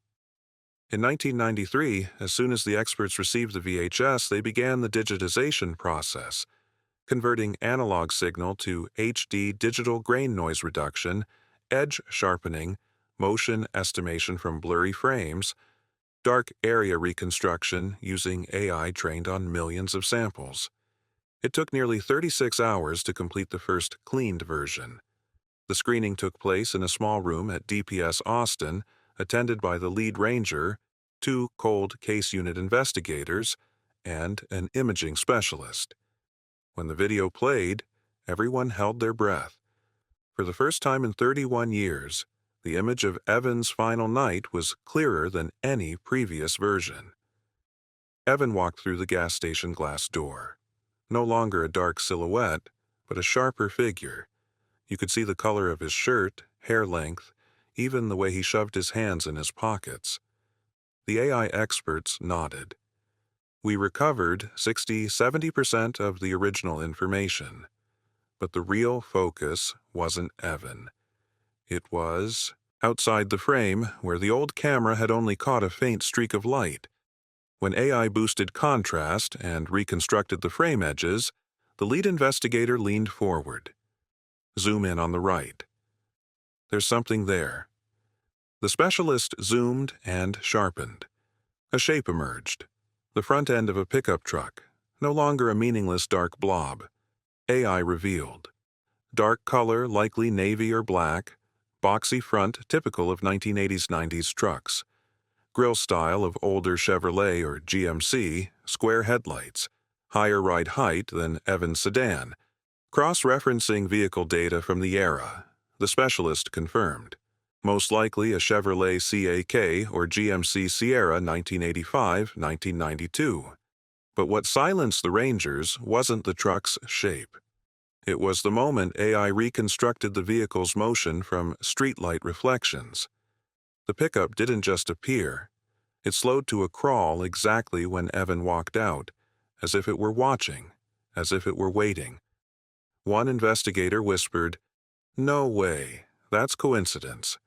In 1993, as soon as the experts received the VHS, they began the digitization process, converting analog signal to HD digital grain noise reduction, edge sharpening, motion estimation from blurry frames, dark area reconstruction using AI trained on millions of samples. It took nearly 36 hours to complete the first cleaned version. The screening took place in a small room at DPS Austin, attended by the lead ranger, 2 cold case unit investigators, and an imaging specialist. When the video played, everyone held their breath. For the first time in 31 years, the image of Evan's final night was clearer than any previous version. Evan walked through the gas station glass door. No longer a dark silhouette, but a sharper figure. You could see the color of his shirt, hair length, even the way he shoved his hands in his pockets. The AI experts nodded. We recovered 60–70% of the original information. But the real focus wasn't Evan. It was outside the frame, where the old camera had only caught a faint streak of light. When AI boosted contrast and reconstructed the frame edges, the lead investigator leaned forward. Zoom in on the right. There's something there. The specialist zoomed and sharpened. A shape emerged. The front end of a pickup truck, no longer a meaningless dark blob. AI revealed. Dark color, likely navy or black. Boxy front, typical of 1980s-90s trucks. Grille style of older Chevrolet or GMC, square headlights, higher ride height than Evan's sedan. Cross-referencing vehicle data from the era, the specialist confirmed. Most likely a Chevrolet CAK or GMC Sierra 1985-1992. But what silenced the Rangers wasn't the truck's shape. It was the moment AI reconstructed the vehicle's motion from streetlight reflections. The pickup didn't just appear. It slowed to a crawl exactly when Evan walked out, as if it were watching, as if it were waiting. One investigator whispered, "No way, that's coincidence."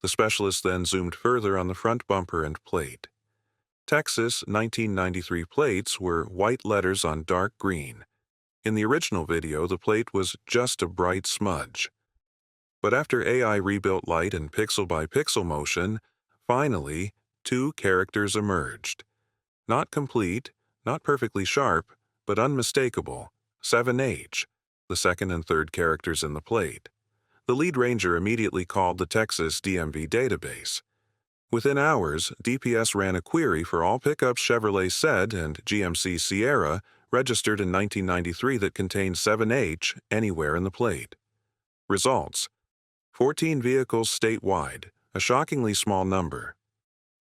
The specialist then zoomed further on the front bumper and plate. Texas 1993 plates were white letters on dark green. In the original video, the plate was just a bright smudge. But after AI rebuilt light and pixel-by-pixel motion, finally, two characters emerged. Not complete, not perfectly sharp, but unmistakable. 7H, the second and third characters in the plate. The lead ranger immediately called the Texas DMV database. Within hours, DPS ran a query for all pickups Chevrolet SED and GMC Sierra registered in 1993 that contained 7H anywhere in the plate. Results: 14 vehicles statewide, a shockingly small number.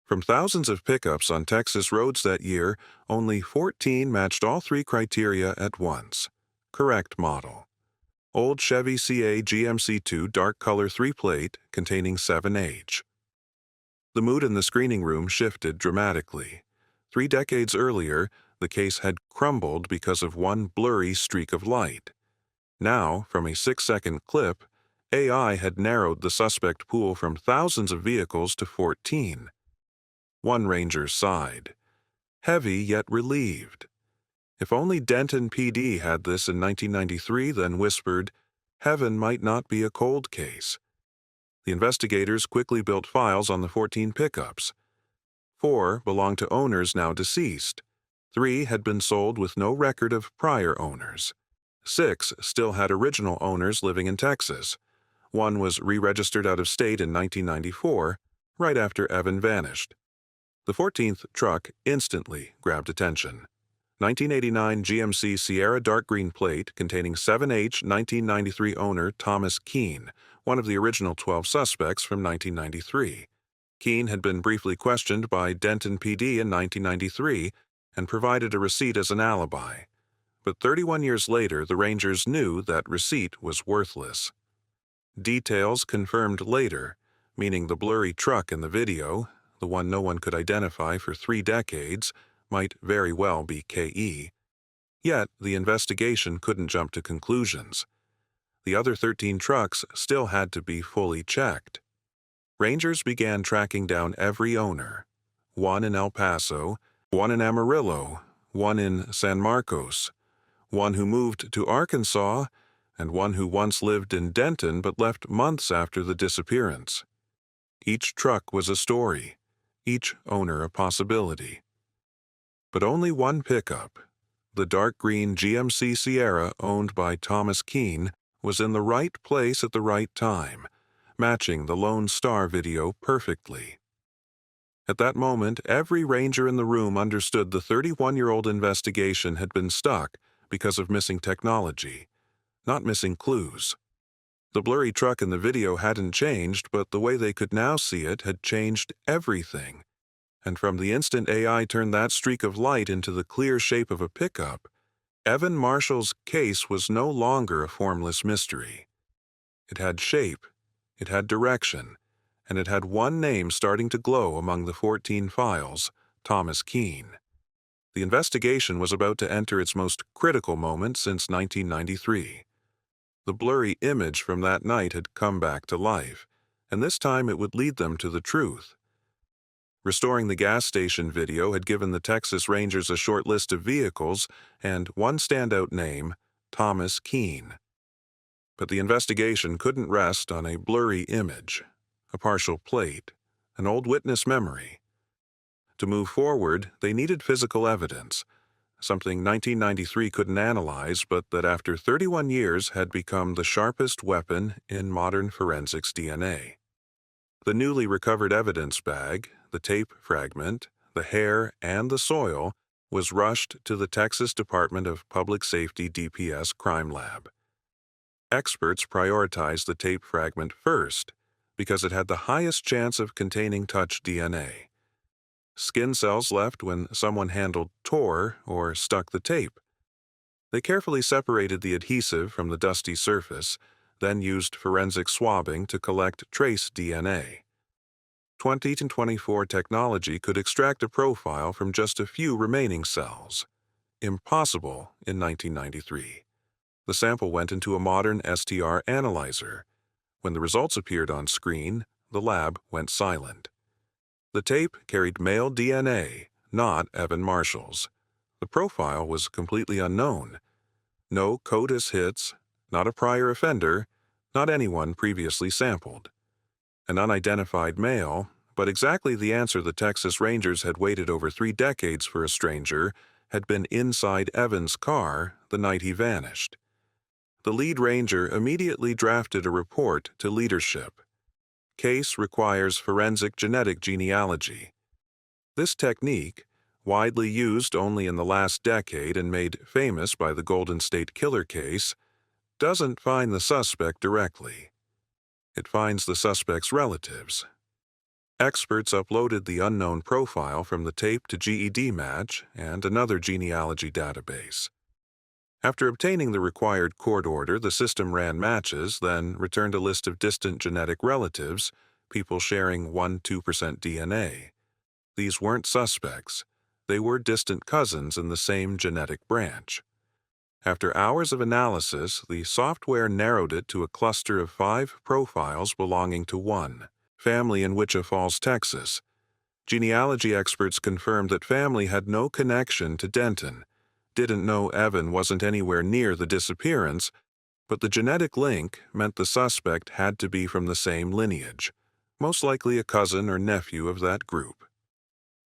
From thousands of pickups on Texas roads that year, only 14 matched all three criteria at once. Correct model: old Chevy CA GMC2 dark color 3-plate containing 7H. The mood in the screening room shifted dramatically. 3 decades earlier, the case had crumbled because of one blurry streak of light. Now, from a 6-second clip, AI had narrowed the suspect pool from thousands of vehicles to 14. One ranger sighed, heavy yet relieved. If only Denton PD had this in 1993, then whispered, heaven might not be a cold case. The investigators quickly built files on the 14 pickups. 4 belonged to owners now deceased. 3 had been sold with no record of prior owners. 6 still had original owners living in Texas. 1 was re-registered out of state in 1994, right after Evan vanished. The 14th truck instantly grabbed attention. 1989 GMC Sierra dark green plate containing 7H 1993 owner Thomas Keene, one of the original 12 suspects from 1993. Keene had been briefly questioned by Denton PD in 1993 and provided a receipt as an alibi. But 31 years later, the Rangers knew that receipt was worthless. Details confirmed later, meaning the blurry truck in the video, the one no one could identify for 3 decades, might very well be KE. Yet, the investigation couldn't jump to conclusions. The other 13 trucks still had to be fully checked. Rangers began tracking down every owner. 1 in El Paso, 1 in Amarillo, 1 in San Marcos, 1 who moved to Arkansas, and 1 who once lived in Denton but left months after the disappearance. Each truck was a story, each owner a possibility. But only one pickup, the dark green GMC Sierra owned by Thomas Keene, was in the right place at the right time, matching the Lone Star video perfectly. At that moment, every ranger in the room understood the 31-year-old investigation had been stuck because of missing technology, not missing clues. The blurry truck in the video hadn't changed, but the way they could now see it had changed everything. And from the instant AI turned that streak of light into the clear shape of a pickup, Evan Marshall's case was no longer a formless mystery. It had shape, it had direction, and it had one name starting to glow among the 14 files: Thomas Keene. The investigation was about to enter its most critical moment since 1993. The blurry image from that night had come back to life, and this time it would lead them to the truth. Restoring the gas station video had given the Texas Rangers a short list of vehicles and one standout name: Thomas Keene. But the investigation couldn't rest on a blurry image, a partial plate, an old witness memory. To move forward, they needed physical evidence, something 1993 couldn't analyze, but that after 31 years had become the sharpest weapon in modern forensics DNA. The newly recovered evidence bag, the tape fragment, the hair, and the soil was rushed to the Texas Department of Public Safety DPS Crime Lab. Experts prioritized the tape fragment first because it had the highest chance of containing touch DNA. Skin cells left when someone handled, tore, or stuck the tape. They carefully separated the adhesive from the dusty surface, then used forensic swabbing to collect trace DNA. 2024 technology could extract a profile from just a few remaining cells. Impossible in 1993. The sample went into a modern STR analyzer. When the results appeared on screen, the lab went silent. The tape carried male DNA, not Evan Marshall's. The profile was completely unknown. No CODIS hits, not a prior offender, not anyone previously sampled. An unidentified male, but exactly the answer the Texas Rangers had waited over 3 decades for a stranger, had been inside Evan's car the night he vanished. The lead ranger immediately drafted a report to leadership. Case requires forensic genetic genealogy. This technique, widely used only in the last decade and made famous by the Golden State Killer case, doesn't find the suspect directly. It finds the suspect's relatives. Experts uploaded the unknown profile from the tape to GED Match and another genealogy database. After obtaining the required court order, the system ran matches, then returned a list of distant genetic relatives, people sharing 1–2% DNA. These weren't suspects. They were distant cousins in the same genetic branch. After hours of analysis, the software narrowed it to a cluster of 5 profiles belonging to one family in Wichita Falls, Texas. Genealogy experts confirmed that family had no connection to Denton, didn't know Evan wasn't anywhere near the disappearance, but the genetic link meant the suspect had to be from the same lineage, most likely a cousin or nephew of that group.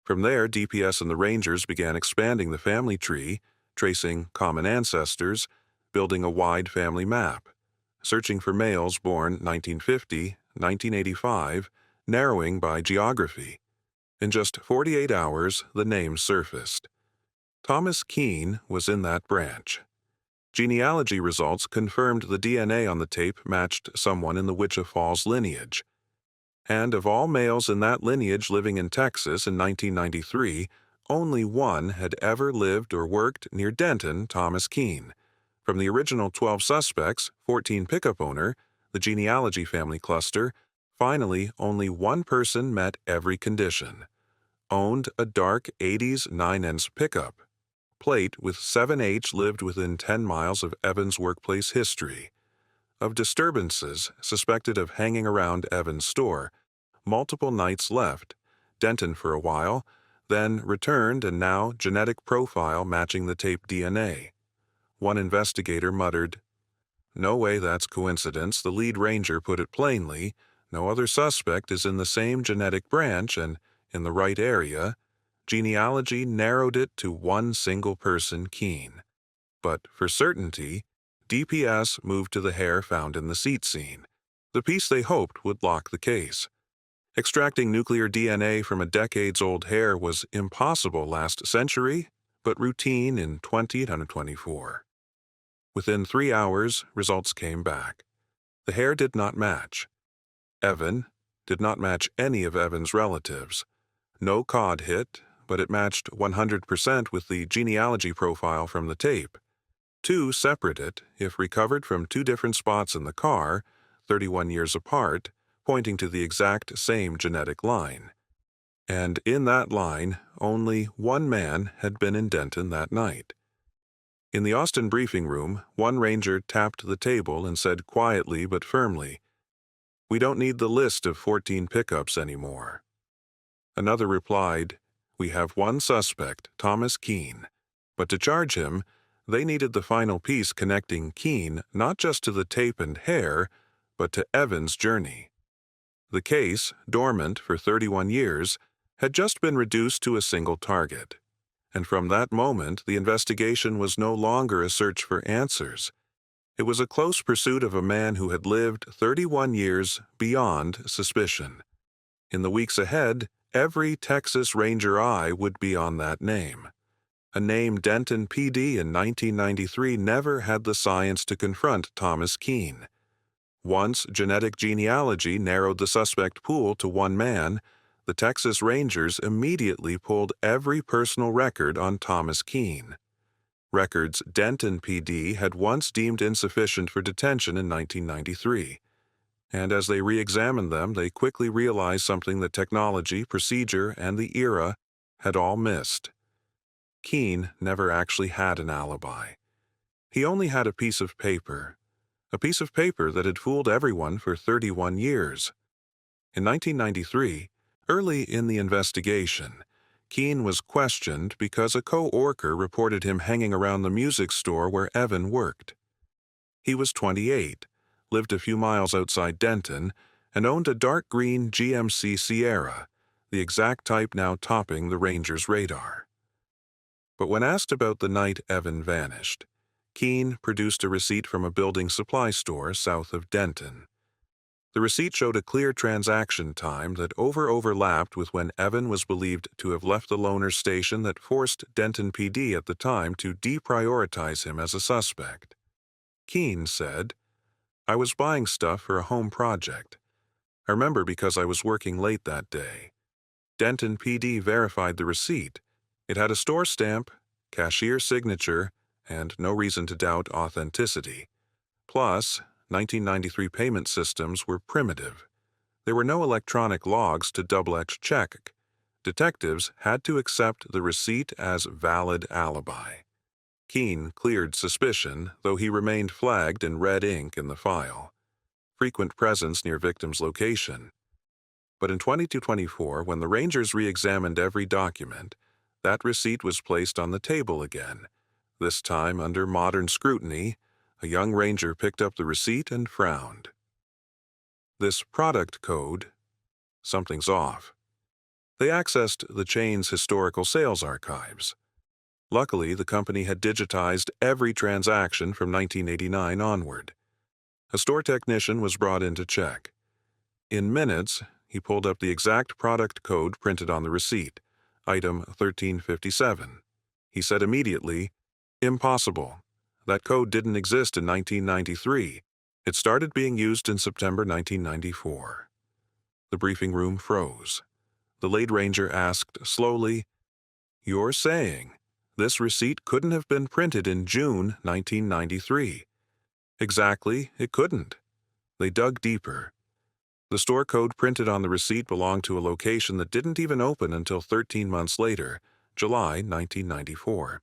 From there, DPS and the Rangers began expanding the family tree, tracing common ancestors, building a wide family map, searching for males born 1950, 1985, narrowing by geography. In just 48 hours, the names surfaced. Thomas Keene was in that branch. Genealogy results confirmed the DNA on the tape matched someone in the Wichita Falls lineage. And of all males in that lineage living in Texas in 1993, only one had ever lived or worked near Denton, Thomas Keene. From the original 12 suspects, 14 pickup owner, the genealogy family cluster, finally only one person met every condition. Owned a dark 80s 9Ns pickup. Plate with 7H lived within 10 miles of Evan's workplace history. Of disturbances suspected of hanging around Evan's store, multiple nights left, Denton for a while, then returned and now genetic profile matching the tape DNA. One investigator muttered, "No way that's coincidence." The lead ranger put it plainly, no other suspect is in the same genetic branch and in the right area. Genealogy narrowed it to one single person, Keene. But for certainty, DPS moved to the hair found in the seat scene, the piece they hoped would lock the case. Extracting nuclear DNA from a decades-old hair was impossible last century, but routine in 2024. Within 3 hours, results came back. The hair did not match. Evan did not match any of Evan's relatives. No cod hit, but it matched 100% with the genealogy profile from the tape. 2 separated, if recovered from 2 different spots in the car, 31 years apart, pointing to the exact same genetic line. And in that line, only one man had been in Denton that night. In the Austin briefing room, one ranger tapped the table and said quietly but firmly, "We don't need the list of 14 pickups anymore." Another replied, "We have one suspect, Thomas Keene, but to charge him, they needed the final piece connecting Keene not just to the tape and hair, but to Evan's journey." The case, dormant for 31 years, had just been reduced to a single target. And from that moment, the investigation was no longer a search for answers. It was a close pursuit of a man who had lived 31 years beyond suspicion. In the weeks ahead, every Texas Ranger eye would be on that name. A name Denton PD in 1993 never had the science to confront Thomas Keene. Once genetic genealogy narrowed the suspect pool to one man, The Texas Rangers immediately pulled every personal record on Thomas Keene. Records Denton PD had once deemed insufficient for detention in 1993. And as they re-examined them, they quickly realized something that technology, procedure, and the era had all missed. Keene never actually had an alibi. He only had a piece of paper that had fooled everyone for 31 years. In 1993, early in the investigation, Keene was questioned because a co-worker reported him hanging around the music store where Evan worked. He was 28, lived a few miles outside Denton, and owned a dark green GMC Sierra, the exact type now topping the Rangers' radar. But when asked about the night Evan vanished, Keene produced a receipt from a building supply store south of Denton. The receipt showed a clear transaction time that overlapped with when Evan was believed to have left the loaner station that forced Denton PD at the time to deprioritize him as a suspect. Keene said, "I was buying stuff for a home project. I remember because I was working late that day. Denton PD verified the receipt. It had a store stamp, cashier signature, and no reason to doubt authenticity. Plus, 1993 payment systems were primitive. There were no electronic logs to double-X check. Detectives had to accept the receipt as valid alibi." Keene cleared suspicion, though he remained flagged in red ink in the file. Frequent presence near victim's location. But in 2024, when the Rangers re-examined every document, that receipt was placed on the table again. This time, under modern scrutiny, a young Ranger picked up the receipt and frowned. This product code, something's off. They accessed the chain's historical sales archives. Luckily, the company had digitized every transaction from 1989 onward. A store technician was brought in to check. In minutes, he pulled up the exact product code printed on the receipt, item 1357. He said immediately, "Impossible. That code didn't exist in 1993. It started being used in September 1994. The briefing room froze. The lead ranger asked slowly, "You're saying this receipt couldn't have been printed in June 1993. Exactly, it couldn't." They dug deeper. The store code printed on the receipt belonged to a location that didn't even open until 13 months later, July 1994.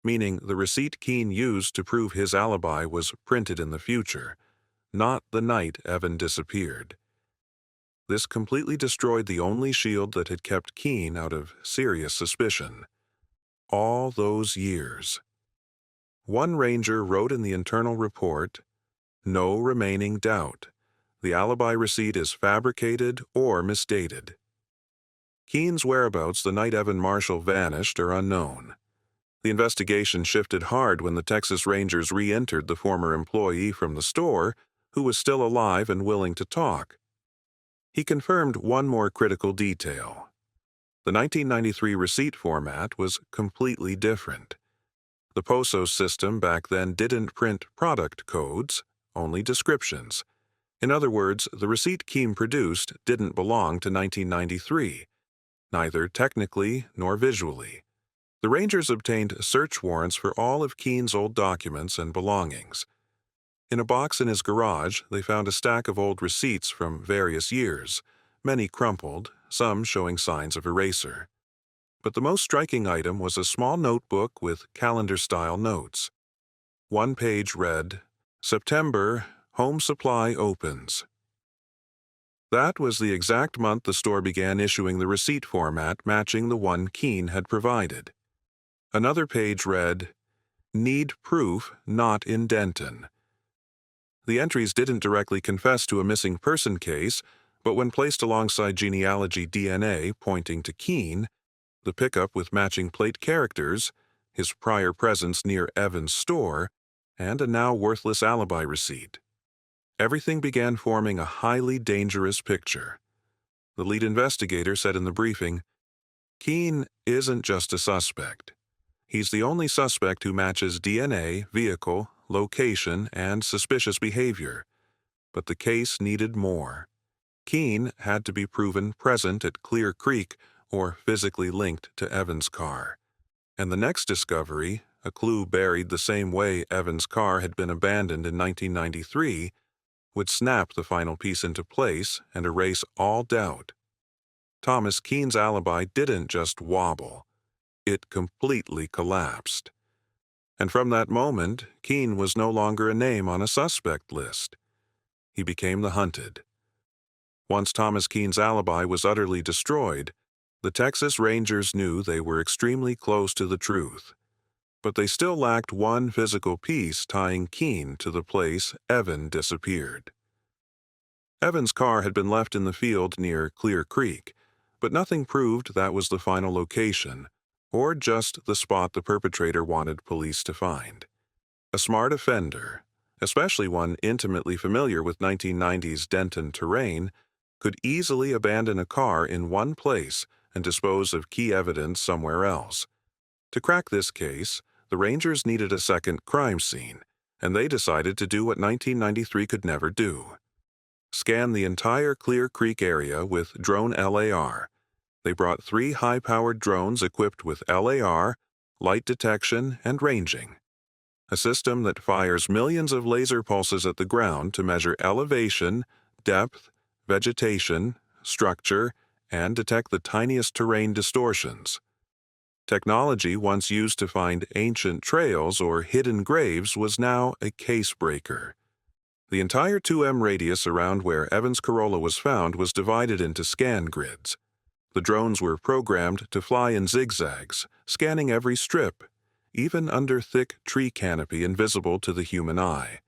Meaning the receipt Keene used to prove his alibi was printed in the future, not the night Evan disappeared. This completely destroyed the only shield that had kept Keene out of serious suspicion. All those years. One ranger wrote in the internal report, "No remaining doubt. The alibi receipt is fabricated or misdated." Keene's whereabouts the night Evan Marshall vanished are unknown. The investigation shifted hard when the Texas Rangers re-entered the former employee from the store, who was still alive and willing to talk. He confirmed one more critical detail. The 1993 receipt format was completely different. The POSO system back then didn't print product codes, only descriptions. In other words, the receipt Keene produced didn't belong to 1993, neither technically nor visually. The Rangers obtained search warrants for all of Keene's old documents and belongings. In a box in his garage, they found a stack of old receipts from various years, many crumpled, some showing signs of erasure. But the most striking item was a small notebook with calendar-style notes. One page read, "September, Home Supply opens." That was the exact month the store began issuing the receipt format matching the one Keene had provided. Another page read, "Need proof not in Denton." The entries didn't directly confess to a missing person case, but when placed alongside genealogy DNA pointing to Keene, the pickup with matching plate characters, his prior presence near Evan's store, and a now worthless alibi receipt. Everything began forming a highly dangerous picture. The lead investigator said in the briefing, "Keene isn't just a suspect. He's the only suspect who matches DNA, vehicle, location, and suspicious behavior. But the case needed more. Keene had to be proven present at Clear Creek or physically linked to Evans' car. And the next discovery, a clue buried the same way Evans' car had been abandoned in 1993, would snap the final piece into place and erase all doubt. Thomas Keene's alibi didn't just wobble. It completely collapsed. And from that moment, Keene was no longer a name on a suspect list. He became the hunted. Once Thomas Keene's alibi was utterly destroyed, the Texas Rangers knew they were extremely close to the truth. But they still lacked one physical piece tying Keene to the place Evan disappeared. Evan's car had been left in the field near Clear Creek, but nothing proved that was the final location, or just the spot the perpetrator wanted police to find. A smart offender, especially one intimately familiar with 1990s Denton terrain, could easily abandon a car in one place and dispose of key evidence somewhere else. To crack this case, the Rangers needed a second crime scene, and they decided to do what 1993 could never do. Scan the entire Clear Creek area with drone LAR. They brought 3 high-powered drones equipped with LAR, light detection, and ranging, a system that fires millions of laser pulses at the ground to measure elevation, depth, vegetation, structure, and detect the tiniest terrain distortions. Technology once used to find ancient trails or hidden graves was now a case-breaker. The entire 2M radius around where Evans' Corolla was found was divided into scan grids. The drones were programmed to fly in zigzags, scanning every strip, even under thick tree canopy invisible to the human eye.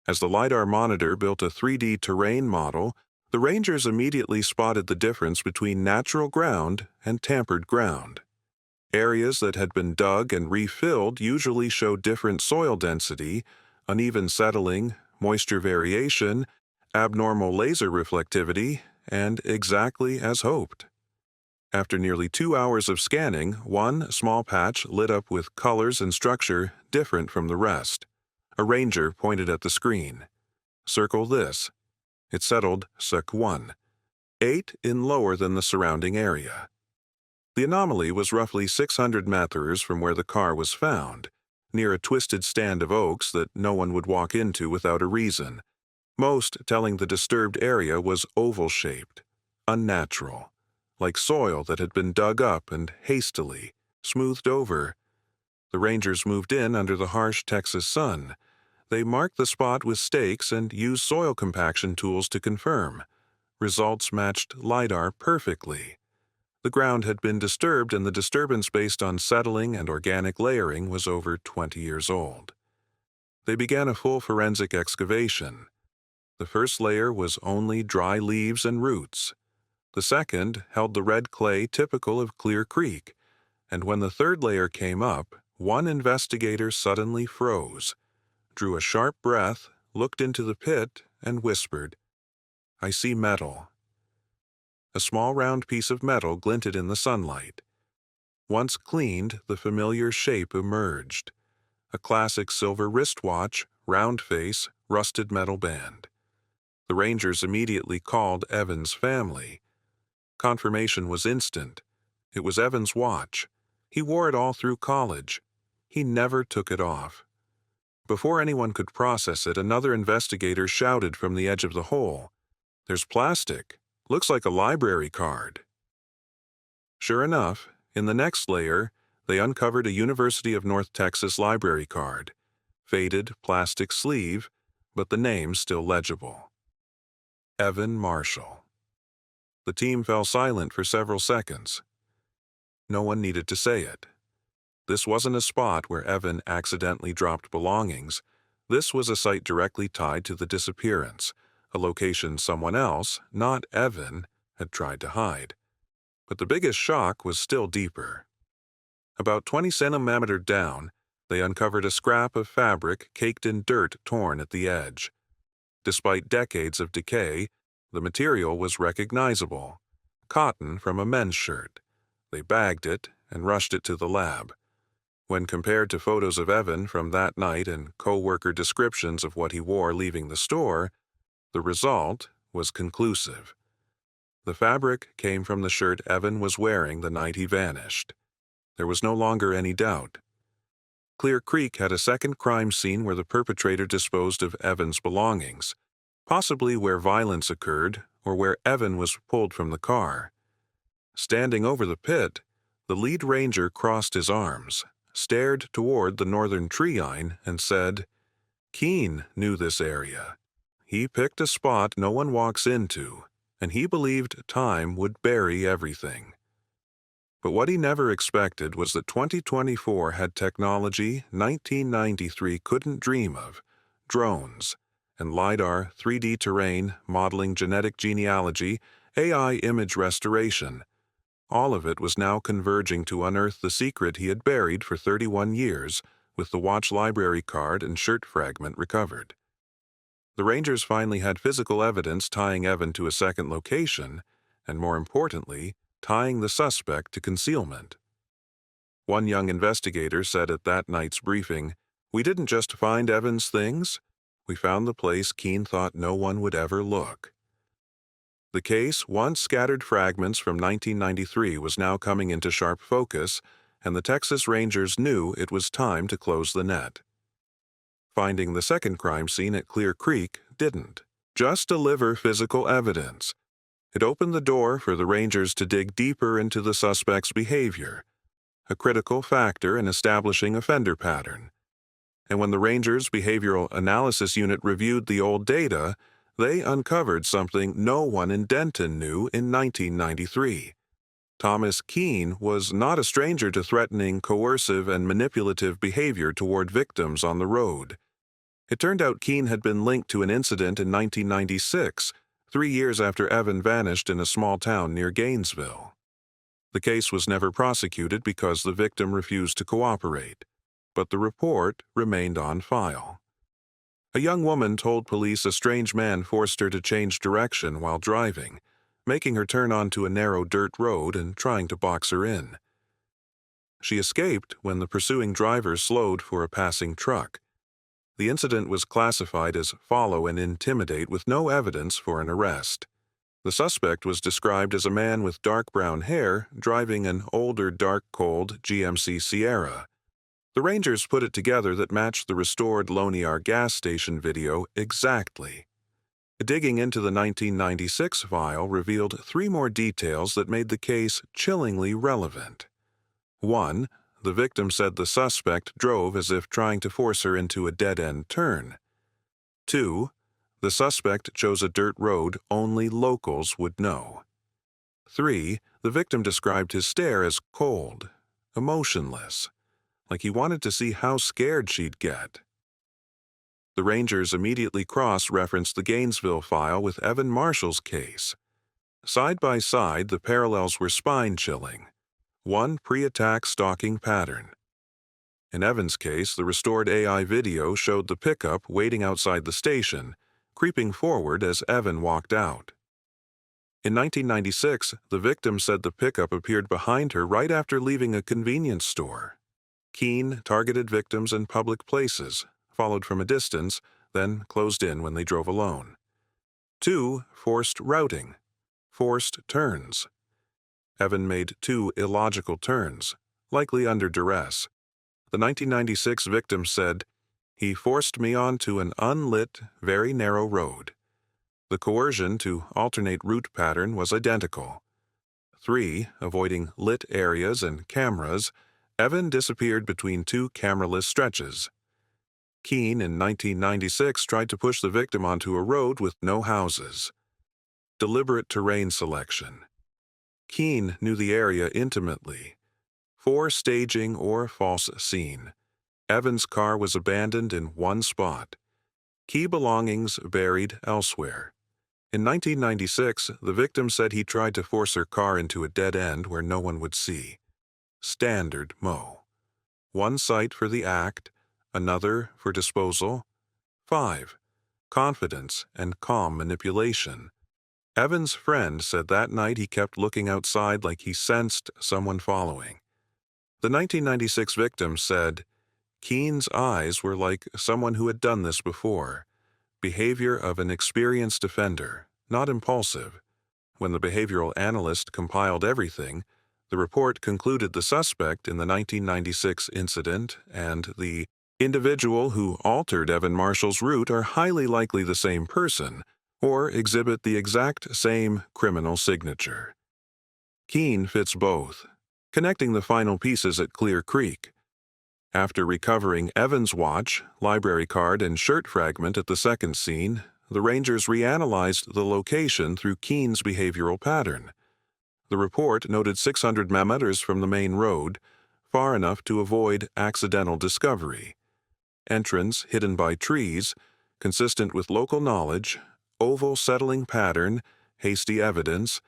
As the LiDAR monitor built a 3D terrain model, the Rangers immediately spotted the difference between natural ground and tampered ground. Areas that had been dug and refilled usually show different soil density, uneven settling, moisture variation, abnormal laser reflectivity, and exactly as hoped. After nearly 2 hours of scanning, one small patch lit up with colors and structure different from the rest. A ranger pointed at the screen. "Circle this." It settled Sec 1, 8 in lower than the surrounding area. The anomaly was roughly 600 meters from where the car was found, near a twisted stand of oaks that no one would walk into without a reason, most telling the disturbed area was oval-shaped, unnatural, like soil that had been dug up and hastily smoothed over. The Rangers moved in under the harsh Texas sun. They marked the spot with stakes and used soil compaction tools to confirm. Results matched LiDAR perfectly. The ground had been disturbed, and the disturbance based on settling and organic layering was over 20 years old. They began a full forensic excavation. The first layer was only dry leaves and roots. The second held the red clay typical of Clear Creek, and when the third layer came up, one investigator suddenly froze, drew a sharp breath, looked into the pit, and whispered, "I see metal." A small round piece of metal glinted in the sunlight. Once cleaned, the familiar shape emerged. A classic silver wristwatch, round face, rusted metal band. The Rangers immediately called Evans' family. Confirmation was instant. It was Evans' watch. He wore it all through college. He never took it off. Before anyone could process it, another investigator shouted from the edge of the hole, "There's plastic. Looks like a library card." Sure enough, in the next layer, they uncovered a University of North Texas library card. Faded plastic sleeve, but the name still legible. Evan Marshall. The team fell silent for several seconds. No one needed to say it. This wasn't a spot where Evan accidentally dropped belongings. This was a site directly tied to the disappearance, a location someone else, not Evan, had tried to hide. But the biggest shock was still deeper. About 20 centimeters down, they uncovered a scrap of fabric caked in dirt torn at the edge. Despite decades of decay, the material was recognizable. Cotton from a men's shirt. They bagged it and rushed it to the lab. When compared to photos of Evan from that night and co-worker descriptions of what he wore leaving the store, the result was conclusive. The fabric came from the shirt Evan was wearing the night he vanished. There was no longer any doubt. Clear Creek had a second crime scene where the perpetrator disposed of Evan's belongings, possibly where violence occurred or where Evan was pulled from the car. Standing over the pit, the lead ranger crossed his arms, stared toward the northern tree line, and said, "Keene knew this area. He picked a spot no one walks into, and he believed time would bury everything." But what he never expected was that 2024 had technology 1993 couldn't dream of: drones and LiDAR, 3D terrain, modeling genetic genealogy, AI image restoration. All of it was now converging to unearth the secret he had buried for 31 years, with the watch library card and shirt fragment recovered. The Rangers finally had physical evidence tying Evan to a second location, and more importantly, tying the suspect to concealment. One young investigator said at that night's briefing, "We didn't just find Evan's things, we found the place Keene thought no one would ever look." The case, once scattered fragments from 1993, was now coming into sharp focus, and the Texas Rangers knew it was time to close the net. Finding the second crime scene at Clear Creek didn't just deliver physical evidence. It opened the door for the Rangers to dig deeper into the suspect's behavior, a critical factor in establishing offender pattern. And when the Rangers' behavioral analysis unit reviewed the old data, they uncovered something no one in Denton knew in 1993. Thomas Keene was not a stranger to threatening, coercive, and manipulative behavior toward victims on the road. It turned out Keene had been linked to an incident in 1996, 3 years after Evan vanished in a small town near Gainesville. The case was never prosecuted because the victim refused to cooperate, but the report remained on file. A young woman told police a strange man forced her to change direction while driving, making her turn onto a narrow dirt road and trying to box her in. She escaped when the pursuing driver slowed for a passing truck. The incident was classified as follow and intimidate with no evidence for an arrest. The suspect was described as a man with dark brown hair driving an older dark cold GMC Sierra. The Rangers put it together that matched the restored Loniar gas station video exactly. Digging into the 1996 file revealed 3 more details that made the case chillingly relevant. 1. The victim said the suspect drove as if trying to force her into a dead-end turn. 2. The suspect chose a dirt road only locals would know. 3. The victim described his stare as cold, emotionless, like he wanted to see how scared she'd get. The Rangers immediately cross-referenced the Gainesville file with Evan Marshall's case. Side by side, the parallels were spine-chilling. One pre-attack stalking pattern. In Evan's case, the restored AI video showed the pickup waiting outside the station, creeping forward as Evan walked out. In 1996, the victim said the pickup appeared behind her right after leaving a convenience store. Keene targeted victims in public places, followed from a distance, then closed in when they drove alone. 2. Forced routing. Forced turns. Evan made 2 illogical turns, likely under duress. The 1996 victim said, "He forced me onto an unlit, very narrow road." The coercion to alternate route pattern was identical. 3. Avoiding lit areas and cameras, Evan disappeared between 2 cameraless stretches. Keene in 1996 tried to push the victim onto a road with no houses. Deliberate terrain selection. Keene knew the area intimately. 4 staging or false scene. Evan's car was abandoned in one spot. Key belongings buried elsewhere. In 1996, the victim said he tried to force her car into a dead end where no one would see. Standard Mo. 1 site for the act, another for disposal. 5. Confidence and calm manipulation. Evan's friend said that night he kept looking outside like he sensed someone following. The 1996 victim said, "Keene's eyes were like someone who had done this before. Behavior of an experienced offender, not impulsive. When the behavioral analyst compiled everything, the report concluded the suspect in the 1996 incident and the individual who altered Evan Marshall's route are highly likely the same person or exhibit the exact same criminal signature. Keene fits both, connecting the final pieces at Clear Creek. After recovering Evan's watch, library card, and shirt fragment at the second scene, the Rangers reanalyzed the location through Keene's behavioral pattern. The report noted 600 meters from the main road, far enough to avoid accidental discovery. Entrance hidden by trees, consistent with local knowledge, oval settling pattern, hasty evidence,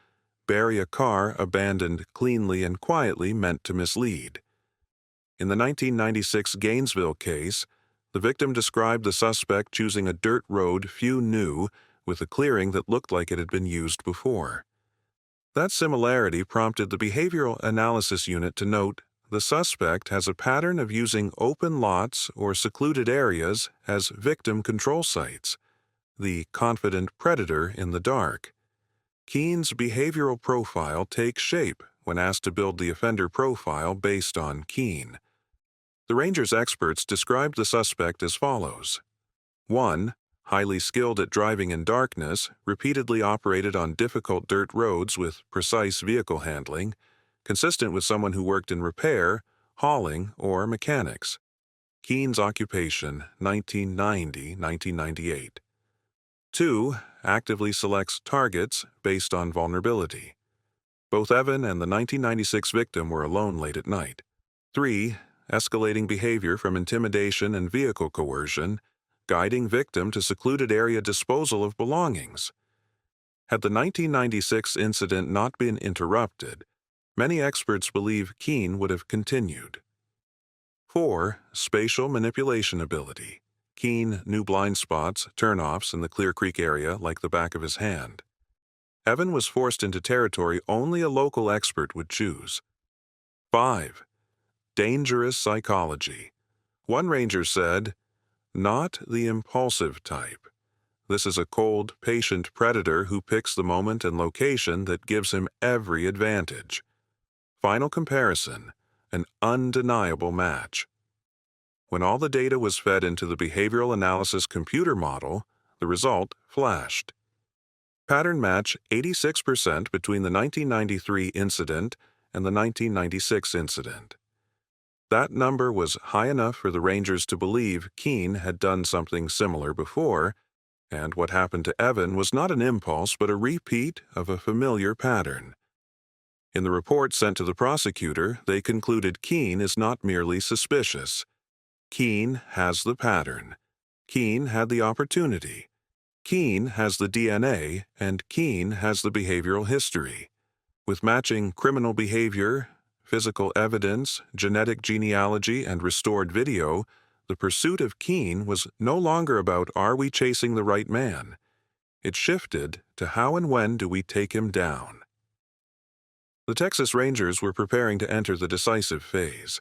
bury a car abandoned cleanly and quietly meant to mislead. In the 1996 Gainesville case, the victim described the suspect choosing a dirt road few knew with a clearing that looked like it had been used before. That similarity prompted the Behavioral Analysis Unit to note the suspect has a pattern of using open lots or secluded areas as victim control sites, the confident predator in the dark. Keene's behavioral profile takes shape when asked to build the offender profile based on Keene. The Rangers experts described the suspect as follows. 1. Highly skilled at driving in darkness, repeatedly operated on difficult dirt roads with precise vehicle handling, consistent with someone who worked in repair, hauling, or mechanics. Keene's occupation, 1990-1998. 2. Actively selects targets based on vulnerability. Both Evan and the 1996 victim were alone late at night. 3. Escalating behavior from intimidation and vehicle coercion, guiding victim to secluded area disposal of belongings. Had the 1996 incident not been interrupted, many experts believe Keene would have continued. 4. Spatial manipulation ability. Keene knew blind spots, turnoffs in the Clear Creek area like the back of his hand. Evan was forced into territory only a local expert would choose. 5. Dangerous psychology. One ranger said, "Not the impulsive type. This is a cold, patient predator who picks the moment and location that gives him every advantage." Final comparison, an undeniable match. When all the data was fed into the behavioral analysis computer model, the result flashed. Pattern match 86% between the 1993 incident and the 1996 incident. That number was high enough for the Rangers to believe Keene had done something similar before, and what happened to Evan was not an impulse but a repeat of a familiar pattern. In the report sent to the prosecutor, they concluded Keene is not merely suspicious. Keene has the pattern. Keene had the opportunity. Keene has the DNA, and Keene has the behavioral history. With matching criminal behavior, physical evidence, genetic genealogy, and restored video, the pursuit of Keene was no longer about are we chasing the right man. It shifted to how and when do we take him down. The Texas Rangers were preparing to enter the decisive phase.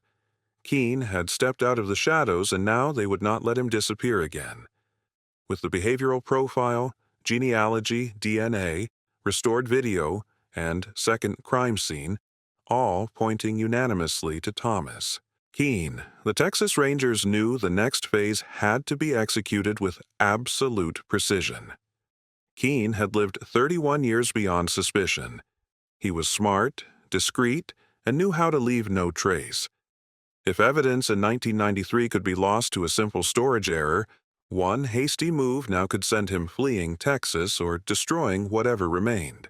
Keene had stepped out of the shadows and now they would not let him disappear again. With the behavioral profile, genealogy, DNA, restored video, and second crime scene, all pointing unanimously to Thomas Keene, the Texas Rangers knew the next phase had to be executed with absolute precision. Keene had lived 31 years beyond suspicion. He was smart, discreet, and knew how to leave no trace. If evidence in 1993 could be lost to a simple storage error, one hasty move now could send him fleeing Texas or destroying whatever remained.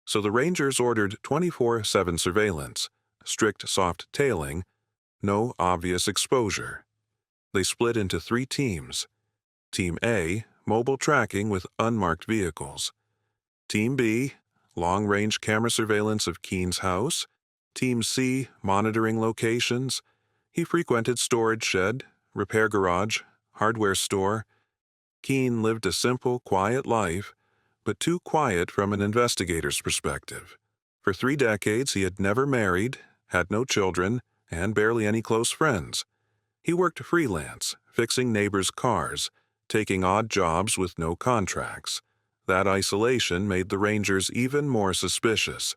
So the Rangers ordered 24/7 surveillance, strict soft tailing, no obvious exposure. They split into 3 teams. Team A, mobile tracking with unmarked vehicles. Team B, long-range camera surveillance of Keene's house. Team C, monitoring locations. He frequented storage shed, repair garage, hardware store. Keene lived a simple, quiet life, but too quiet from an investigator's perspective. For 3 decades, he had never married, had no children, and barely any close friends. He worked freelance, fixing neighbors' cars, taking odd jobs with no contracts. That isolation made the Rangers even more suspicious.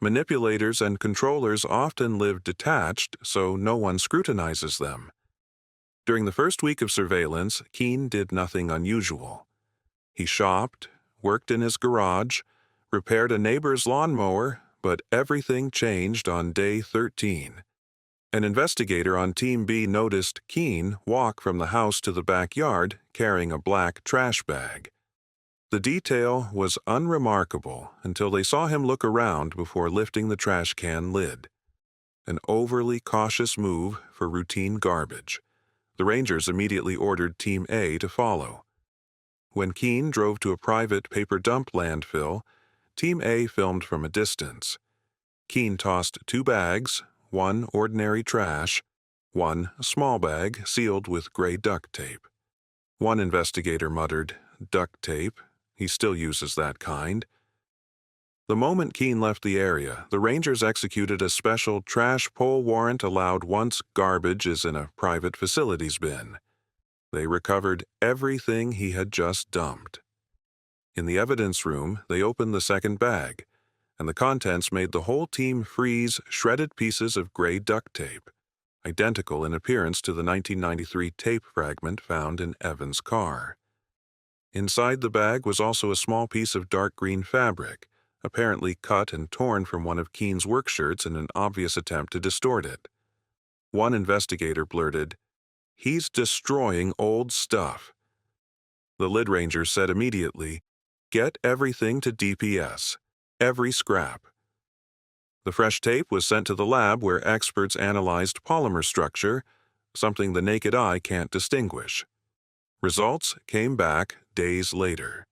Manipulators and controllers often live detached, so no one scrutinizes them. During the first week of surveillance, Keene did nothing unusual. He shopped, worked in his garage, repaired a neighbor's lawnmower, but everything changed on day 13. An investigator on Team B noticed Keene walk from the house to the backyard carrying a black trash bag. The detail was unremarkable until they saw him look around before lifting the trash can lid. An overly cautious move for routine garbage. The Rangers immediately ordered Team A to follow. When Keene drove to a private paper dump landfill, Team A filmed from a distance. Keene tossed 2 bags, one ordinary trash, one small bag sealed with gray duct tape. One investigator muttered, "Duct tape. He still uses that kind." The moment Keene left the area, the Rangers executed a special trash pull warrant allowed once garbage is in a private facilities bin. They recovered everything he had just dumped. In the evidence room, they opened the second bag, and the contents made the whole team freeze shredded pieces of gray duct tape, identical in appearance to the 1993 tape fragment found in Evans' car. Inside the bag was also a small piece of dark green fabric, apparently cut and torn from one of Keene's work shirts in an obvious attempt to distort it. One investigator blurted, "He's destroying old stuff." The lid ranger said immediately, "Get everything to DPS. Every scrap." The fresh tape was sent to the lab where experts analyzed polymer structure, something the naked eye can't distinguish. Results came back days later.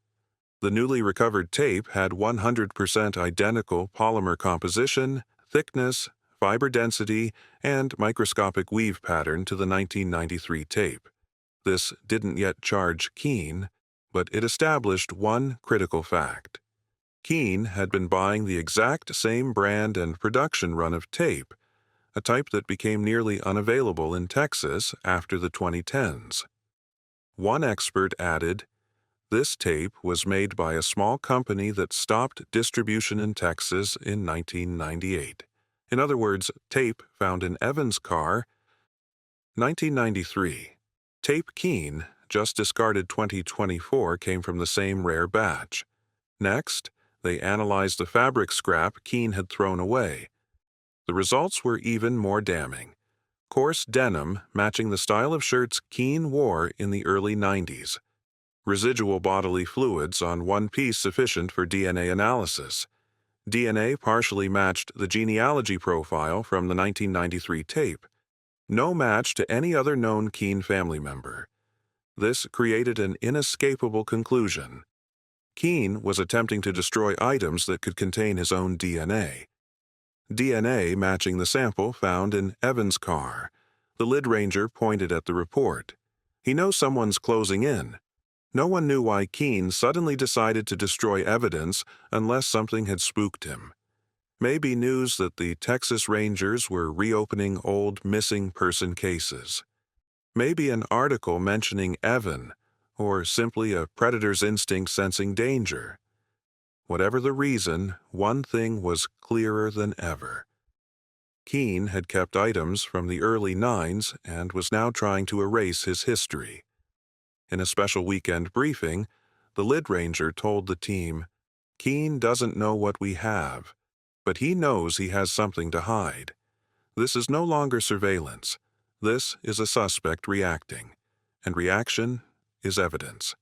The newly recovered tape had 100% identical polymer composition, thickness, fiber density, and microscopic weave pattern to the 1993 tape. This didn't yet charge Keene, but it established one critical fact. Keene had been buying the exact same brand and production run of tape, a type that became nearly unavailable in Texas after the 2010s. One expert added, "This tape was made by a small company that stopped distribution in Texas in 1998. In other words, tape found in Evans' car." 1993. Tape Keene, just discarded 2024, came from the same rare batch. Next, they analyzed the fabric scrap Keene had thrown away. The results were even more damning. Coarse denim matching the style of shirts Keene wore in the early 90s. Residual bodily fluids on one piece sufficient for DNA analysis. DNA partially matched the genealogy profile from the 1993 tape. No match to any other known Keene family member. This created an inescapable conclusion. Keene was attempting to destroy items that could contain his own DNA. DNA matching the sample found in Evans' car. The lid ranger pointed at the report. He knows someone's closing in. No one knew why Keene suddenly decided to destroy evidence unless something had spooked him. Maybe news that the Texas Rangers were reopening old missing person cases. Maybe an article mentioning Evan, or simply a predator's instinct sensing danger. Whatever the reason, one thing was clearer than ever. Keene had kept items from the early 9s and was now trying to erase his history. In a special weekend briefing, the lid ranger told the team, "Keene doesn't know what we have, but he knows he has something to hide. This is no longer surveillance. This is a suspect reacting, and reaction is evidence."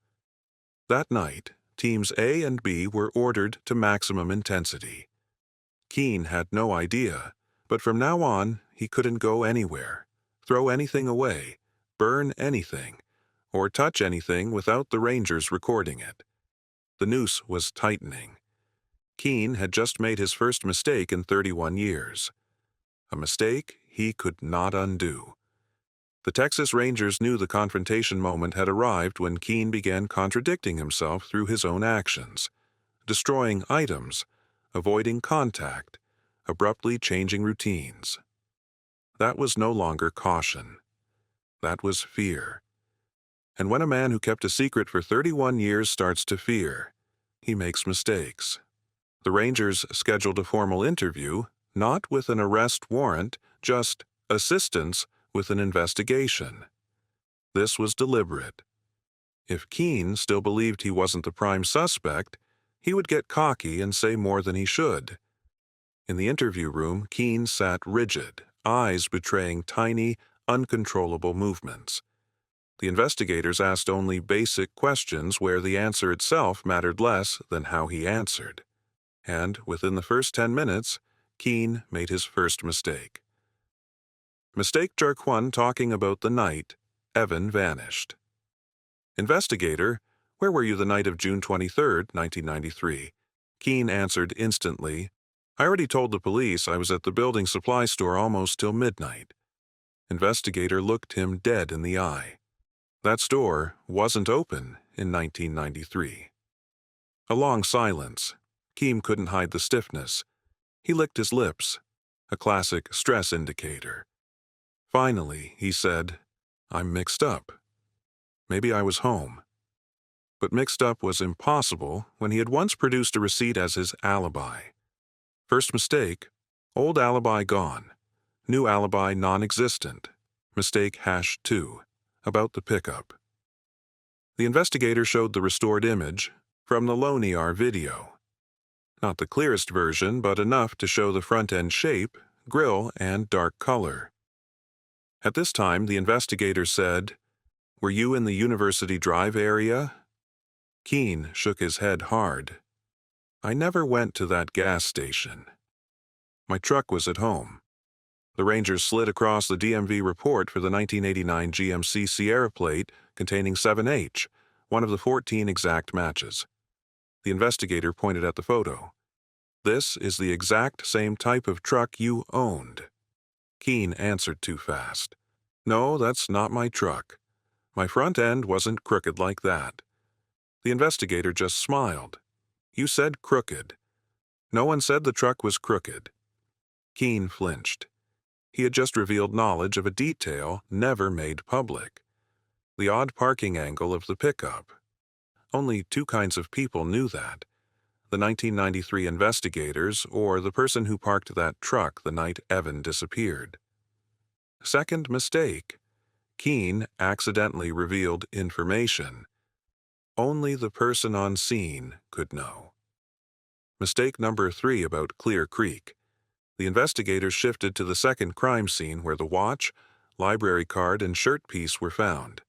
That night, Teams A and B were ordered to maximum intensity. Keene had no idea, but from now on, he couldn't go anywhere, throw anything away, burn anything, or touch anything without the Rangers recording it. The noose was tightening. Keene had just made his first mistake in 31 years. A mistake he could not undo. The Texas Rangers knew the confrontation moment had arrived when Keene began contradicting himself through his own actions, destroying items, avoiding contact, abruptly changing routines. That was no longer caution. That was fear. And when a man who kept a secret for 31 years starts to fear, he makes mistakes. The Rangers scheduled a formal interview, not with an arrest warrant, just assistance with an investigation. This was deliberate. If Keene still believed he wasn't the prime suspect, he would get cocky and say more than he should. In the interview room, Keene sat rigid, eyes betraying tiny, uncontrollable movements. The investigators asked only basic questions where the answer itself mattered less than how he answered. And within the first 10 minutes, Keene made his first mistake. Mistake Jarquin talking about the night Evan vanished. Investigator, where were you the night of June 23, 1993? Keene answered instantly, I already told the police I was at the building supply store almost till midnight. Investigator looked him dead in the eye. That store wasn't open in 1993. A long silence. Keene couldn't hide the stiffness. He licked his lips, a classic stress indicator. Finally, he said, I'm mixed up. Maybe I was home. But mixed up was impossible when he had once produced a receipt as his alibi. First mistake, old alibi gone. New alibi non-existent. Mistake #2, about the pickup. The investigator showed the restored image from the Lone ER video. Not the clearest version, but enough to show the front-end shape, grille, and dark color. At this time, the investigator said, Were you in the University Drive area? Keene shook his head hard. I never went to that gas station. My truck was at home. The Rangers slid across the DMV report for the 1989 GMC Sierra plate containing 7H, one of the 14 exact matches. The investigator pointed at the photo. This is the exact same type of truck you owned. Keene answered too fast. No, that's not my truck. My front end wasn't crooked like that. The investigator just smiled. You said crooked. No one said the truck was crooked. Keene flinched. He had just revealed knowledge of a detail never made public. The odd parking angle of the pickup. Only two kinds of people knew that. The 1993 investigators or the person who parked that truck the night Evan disappeared. Second mistake. Keene accidentally revealed information. Only the person on scene could know. Mistake number 3 about Clear Creek. The investigators shifted to the second crime scene where the watch, library card, and shirt piece were found.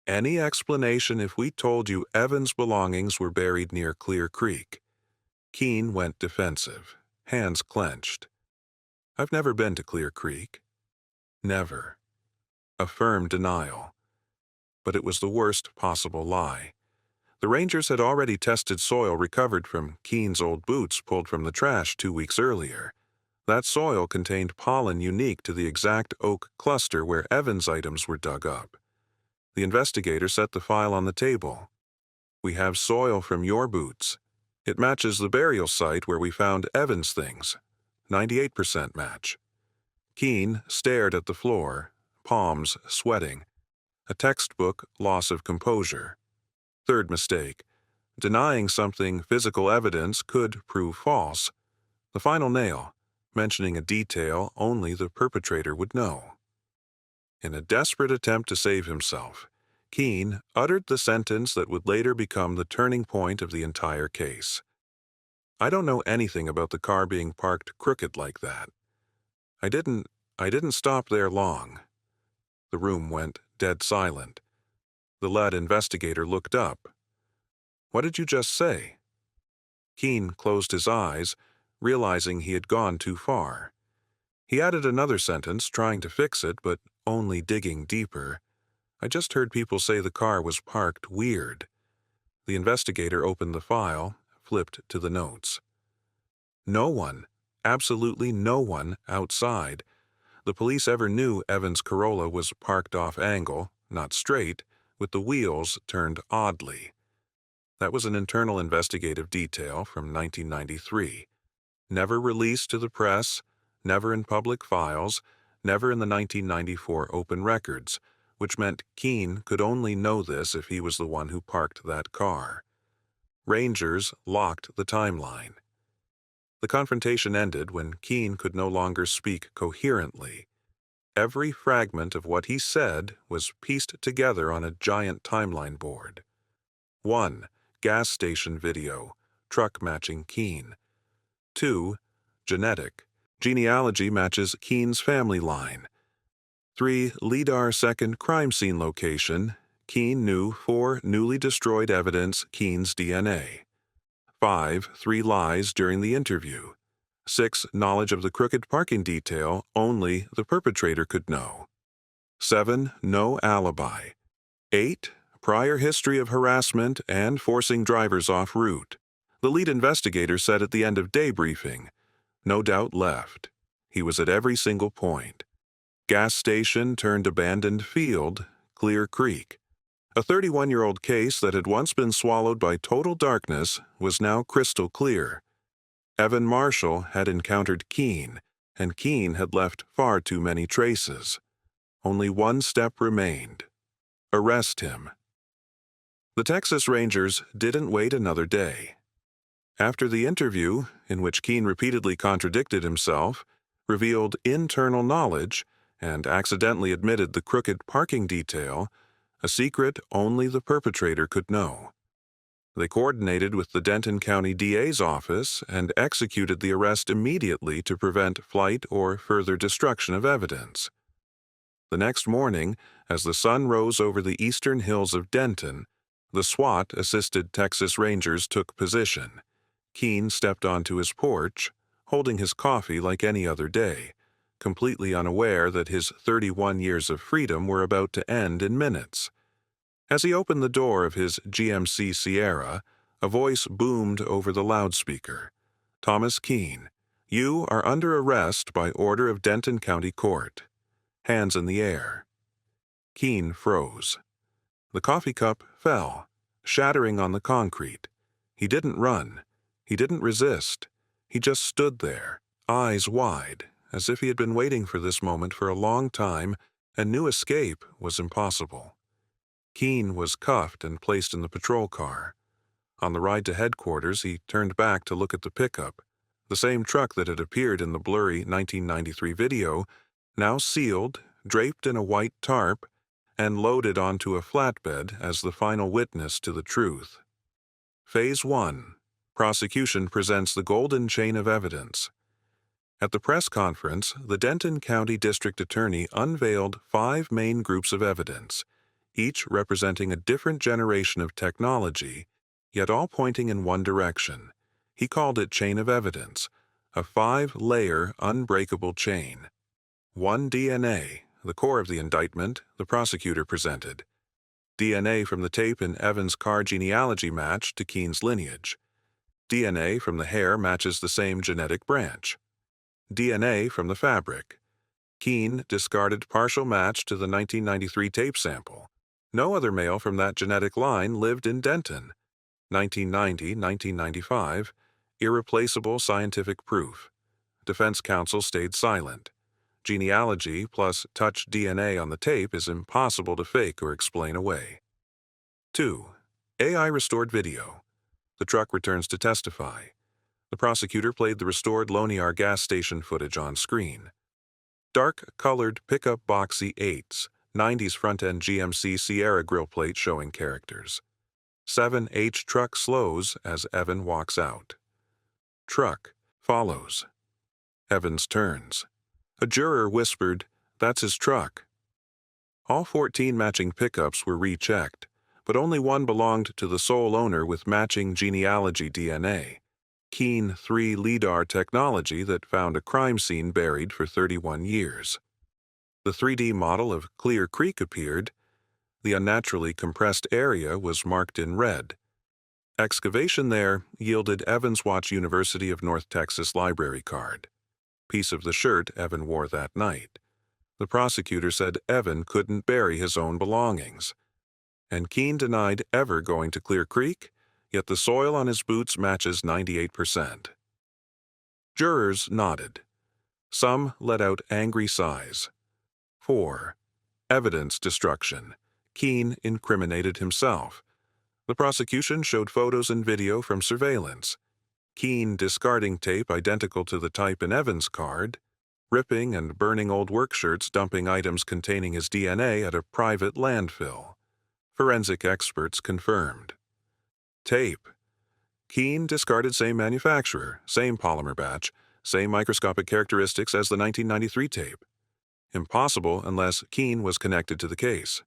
Any explanation if we told you Evan's belongings were buried near Clear Creek? Keene went defensive, hands clenched. I've never been to Clear Creek. Never. A firm denial. But it was the worst possible lie. The Rangers had already tested soil recovered from Keene's old boots pulled from the trash 2 weeks earlier. That soil contained pollen unique to the exact oak cluster where Evan's items were dug up. The investigator set the file on the table. We have soil from your boots. It matches the burial site where we found Evan's things. 98% match. Keene stared at the floor, palms sweating. A textbook loss of composure. Third mistake. Denying something physical evidence could prove false. The final nail. Mentioning a detail only the perpetrator would know. In a desperate attempt to save himself, Keene uttered the sentence that would later become the turning point of the entire case. I don't know anything about the car being parked crooked like that. I didn't stop there long. The room went dead silent. The lead investigator looked up. What did you just say? Keene closed his eyes, realizing he had gone too far. He added another sentence, trying to fix it, but only digging deeper. I just heard people say the car was parked weird. The investigator opened the file, flipped to the notes. No one, absolutely no one outside. The police ever knew Evan's Corolla was parked off angle, not straight, with the wheels turned oddly. That was an internal investigative detail from 1993. Never released to the press, never in public files, never in the 1994 open records, which meant Keene could only know this if he was the one who parked that car. Rangers locked the timeline. The confrontation ended when Keene could no longer speak coherently. Every fragment of what he said was pieced together on a giant timeline board. 1. Gas station video, truck matching Keene. 2. Genetic. Genealogy matches Keene's family line. 3. LIDAR second crime scene location. Keene knew 4 newly destroyed evidence Keene's DNA. 5. 3 lies during the interview. 6. Knowledge of the crooked parking detail only the perpetrator could know. 7. No alibi. 8. Prior history of harassment and forcing drivers off route. The lead investigator said at the end of day briefing, no doubt left. He was at every single point. Gas station turned abandoned field, Clear Creek. A 31-year-old case that had once been swallowed by total darkness was now crystal clear. Evan Marshall had encountered Keene, and Keene had left far too many traces. Only one step remained. Arrest him. The Texas Rangers didn't wait another day. After the interview, in which Keene repeatedly contradicted himself, revealed internal knowledge, and accidentally admitted the crooked parking detail, a secret only the perpetrator could know. They coordinated with the Denton County DA's office and executed the arrest immediately to prevent flight or further destruction of evidence. The next morning, as the sun rose over the eastern hills of Denton, the SWAT-assisted Texas Rangers took position. Keene stepped onto his porch, holding his coffee like any other day, completely unaware that his 31 years of freedom were about to end in minutes. As he opened the door of his GMC Sierra, a voice boomed over the loudspeaker. Thomas Keene, you are under arrest by order of Denton County Court. Hands in the air. Keene froze. The coffee cup fell, shattering on the concrete. He didn't run. He didn't resist. He just stood there, eyes wide, as if he had been waiting for this moment for a long time and knew escape was impossible. Keene was cuffed and placed in the patrol car. On the ride to headquarters, he turned back to look at the pickup, the same truck that had appeared in the blurry 1993 video, now sealed, draped in a white tarp, and loaded onto a flatbed as the final witness to the truth. Phase 1. Prosecution presents the golden chain of evidence. At the press conference, the Denton County District Attorney unveiled 5 main groups of evidence, each representing a different generation of technology, yet all pointing in one direction. He called it chain of evidence, a 5-layer, unbreakable chain. 1 DNA, the core of the indictment, the prosecutor presented. DNA from the tape in Evan's car genealogy matched to Keene's lineage. DNA from the hair matches the same genetic branch. DNA from the fabric. Keene discarded partial match to the 1993 tape sample. No other male from that genetic line lived in Denton. 1990-1995, irreplaceable scientific proof. Defense counsel stayed silent. Genealogy plus touch DNA on the tape is impossible to fake or explain away. 2. AI restored video. The truck returns to testify. The prosecutor played the restored Loniar gas station footage on screen. Dark-colored pickup boxy 8s, 90s front-end GMC Sierra grill plate showing characters. 7H truck slows as Evan walks out. Truck follows. Evans turns. A juror whispered, "That's his truck." All 14 matching pickups were rechecked, but only one belonged to the sole owner with matching genealogy DNA. Keene 3 LIDAR technology that found a crime scene buried for 31 years. The 3D model of Clear Creek appeared. The unnaturally compressed area was marked in red. Excavation there yielded Evans Watch University of North Texas library card. Piece of the shirt Evan wore that night. The prosecutor said Evan couldn't bury his own belongings. And Keene denied ever going to Clear Creek, yet the soil on his boots matches 98%. Jurors nodded. Some let out angry sighs. 4. Evidence destruction. Keene incriminated himself. The prosecution showed photos and video from surveillance, Keene discarding tape identical to the type in Evans' card, ripping and burning old work shirts dumping items containing his DNA at a private landfill. Forensic experts confirmed. Tape. Keene discarded same manufacturer, same polymer batch, same microscopic characteristics as the 1993 tape. Impossible unless Keene was connected to the case.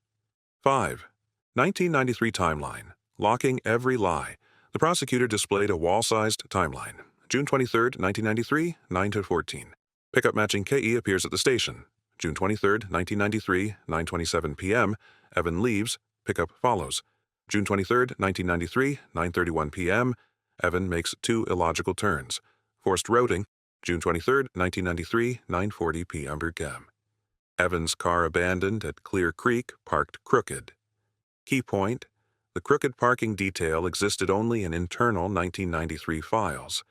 5. 1993 timeline. Locking every lie. The prosecutor displayed a wall-sized timeline. June 23, 1993, 9 to 14. Pickup matching KE appears at the station. June 23, 1993, 9:27 p.m. Evan leaves. Pickup follows. June 23, 1993, 9:31 p.m. Evan makes two illogical turns. Forced routing. June 23, 1993, 9:40 p.m. Evan's car abandoned at Clear Creek, parked crooked. Key point: the crooked parking detail existed only in internal 1993 files.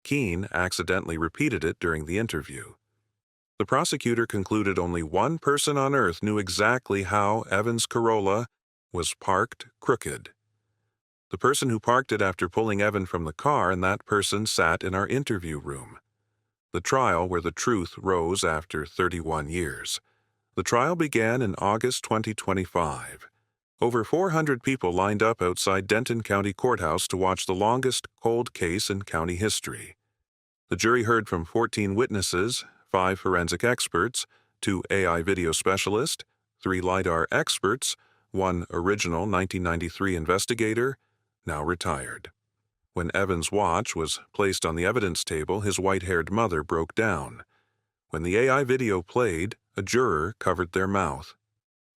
Keene accidentally repeated it during the interview. The prosecutor concluded only one person on Earth knew exactly how Evan's Corolla was parked crooked. The person who parked it after pulling Evan from the car, and that person sat in our interview room. The trial where the truth rose after 31 years. The trial began in August 2025. Over 400 people lined up outside Denton County Courthouse to watch the longest cold case in county history. The jury heard from 14 witnesses, 5 forensic experts, 2 AI video specialists, 3 LiDAR experts, 1 original 1993 investigator, now retired. When Evan's watch was placed on the evidence table, his white-haired mother broke down. When the AI video played, a juror covered their mouth.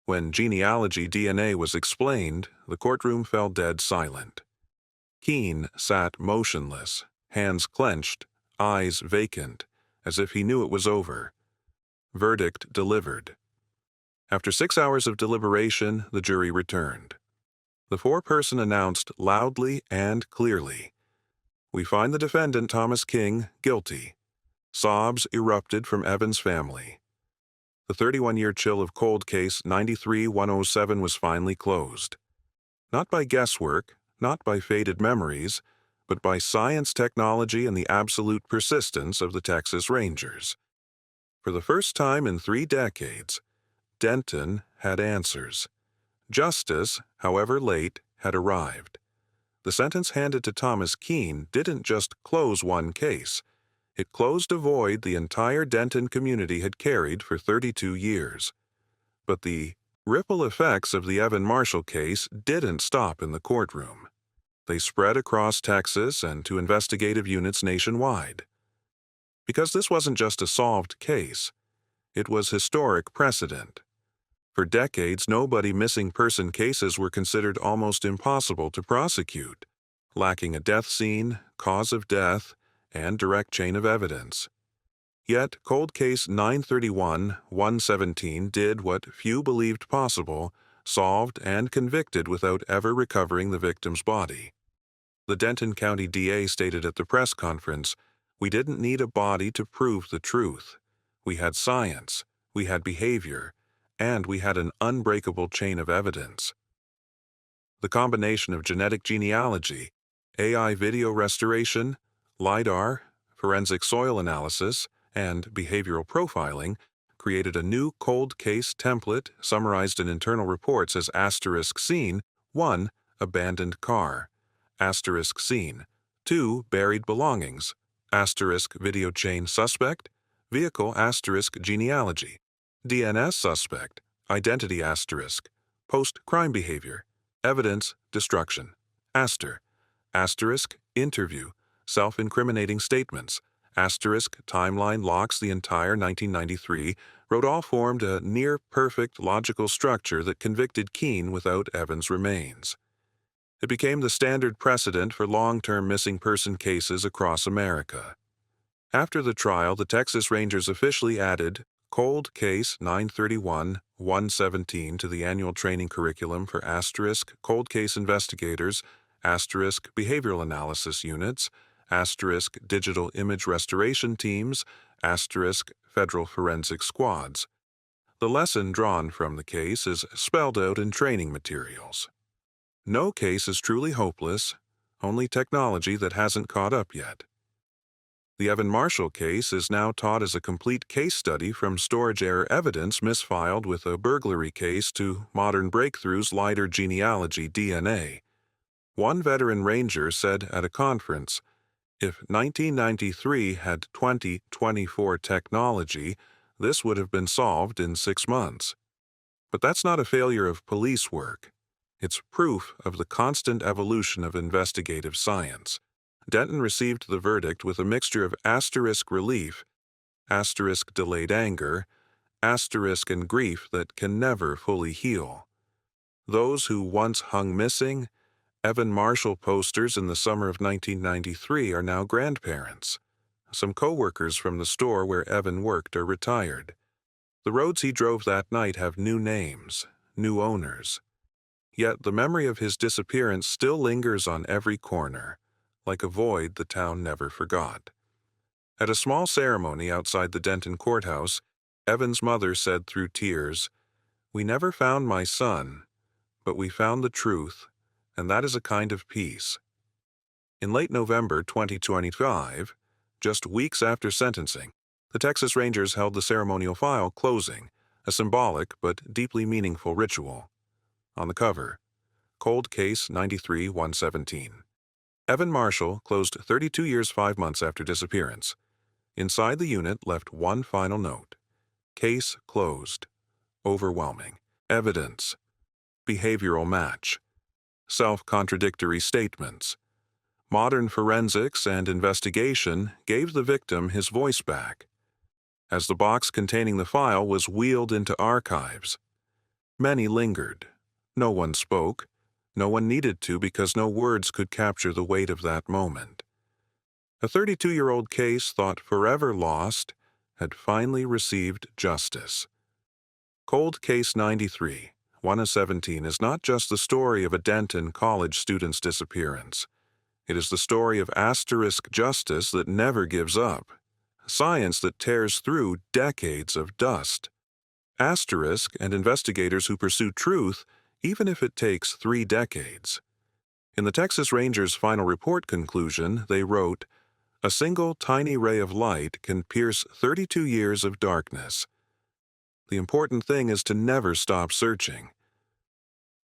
When genealogy DNA was explained, the courtroom fell dead silent. Keene sat motionless, hands clenched, eyes vacant, as if he knew it was over. Verdict delivered. After 6 hours of deliberation, the jury returned. The foreperson announced loudly and clearly, "We find the defendant, Thomas King, guilty." Sobs erupted from Evan's family. The 31-year chill of cold case 93-107 was finally closed. Not by guesswork, not by faded memories, but by science, technology, and the absolute persistence of the Texas Rangers. For the first time in 3 decades, Denton had answers. Justice, however late, had arrived. The sentence handed to Thomas Keene didn't just close one case. It closed a void the entire Denton community had carried for 32 years. But the ripple effects of the Evan Marshall case didn't stop in the courtroom. They spread across Texas and to investigative units nationwide. Because this wasn't just a solved case, it was historic precedent. For decades, missing person cases were considered almost impossible to prosecute, lacking a death scene, cause of death, and direct chain of evidence. Yet, cold case 931-117 did what few believed possible, solved and convicted without ever recovering the victim's body. The Denton County DA stated at the press conference, "We didn't need a body to prove the truth. We had science, we had behavior, and we had an unbreakable chain of evidence." The combination of genetic genealogy, AI video restoration, LiDAR, forensic soil analysis, and behavioral profiling created a new cold case template summarized in internal reports as *scene 1. Abandoned car, *scene 2. Buried belongings, *video chain suspect, vehicle *genealogy, DNS suspect, identity *, post-crime behavior, evidence destruction, interview, self-incriminating statements, timeline locks the entire 1993, wrote all formed a near-perfect logical structure that convicted Keene without Evans' remains. It became the standard precedent for long-term missing person cases across America. After the trial, the Texas Rangers officially added Cold Case 931-117 to the annual training curriculum for cold case investigators, behavioral analysis units, digital image restoration teams, federal forensic squads. The lesson drawn from the case is spelled out in training materials. No case is truly hopeless, only technology that hasn't caught up yet. The Evan Marshall case is now taught as a complete case study from storage error evidence misfiled with a burglary case to modern breakthroughs lidar genealogy DNA. One veteran ranger said at a conference, "If 1993 had 2024 technology, this would have been solved in 6 months." But that's not a failure of police work. It's proof of the constant evolution of investigative science. Denton received the verdict with a mixture of asterisk relief, asterisk delayed anger, asterisk and grief that can never fully heal. Those who once hung missing Evan Marshall posters in the summer of 1993 are now grandparents. Some co-workers from the store where Evan worked are retired. The roads he drove that night have new names, new owners. Yet the memory of his disappearance still lingers on every corner, like a void the town never forgot. At a small ceremony outside the Denton courthouse, Evan's mother said through tears, "We never found my son, but we found the truth, and that is a kind of peace." In late November 2025, just weeks after sentencing, the Texas Rangers held the ceremonial file closing, a symbolic but deeply meaningful ritual. On the cover, Cold Case 93-117. Evan Marshall closed 32 years 5 months after disappearance. Inside the unit left one final note. Case closed. Overwhelming. Evidence. Behavioral match. Self-contradictory statements. Modern forensics and investigation gave the victim his voice back. As the box containing the file was wheeled into archives, many lingered. No one spoke. No one needed to because no words could capture the weight of that moment. A 32-year-old case thought forever lost had finally received justice. Cold Case 93-117 is not just the story of a Denton college student's disappearance. It is the story of asterisk justice that never gives up, science that tears through decades of dust. Asterisk and investigators who pursue truth even if it takes 3 decades. In the Texas Rangers' final report conclusion, they wrote, "A single tiny ray of light can pierce 32 years of darkness. The important thing is to never stop searching."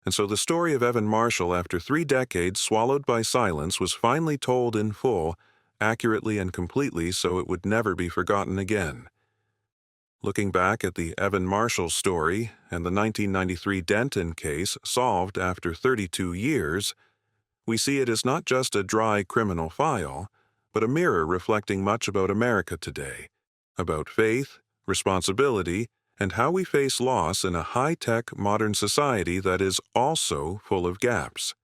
And so the story of Evan Marshall, after 3 decades swallowed by silence, was finally told in full, accurately and completely, so it would never be forgotten again. Looking back at the Evan Marshall story and the 1993 Denton case solved after 32 years, we see it as not just a dry criminal file, but a mirror reflecting much about America today, about faith, responsibility, and how we face loss in a high-tech modern society that is also full of gaps.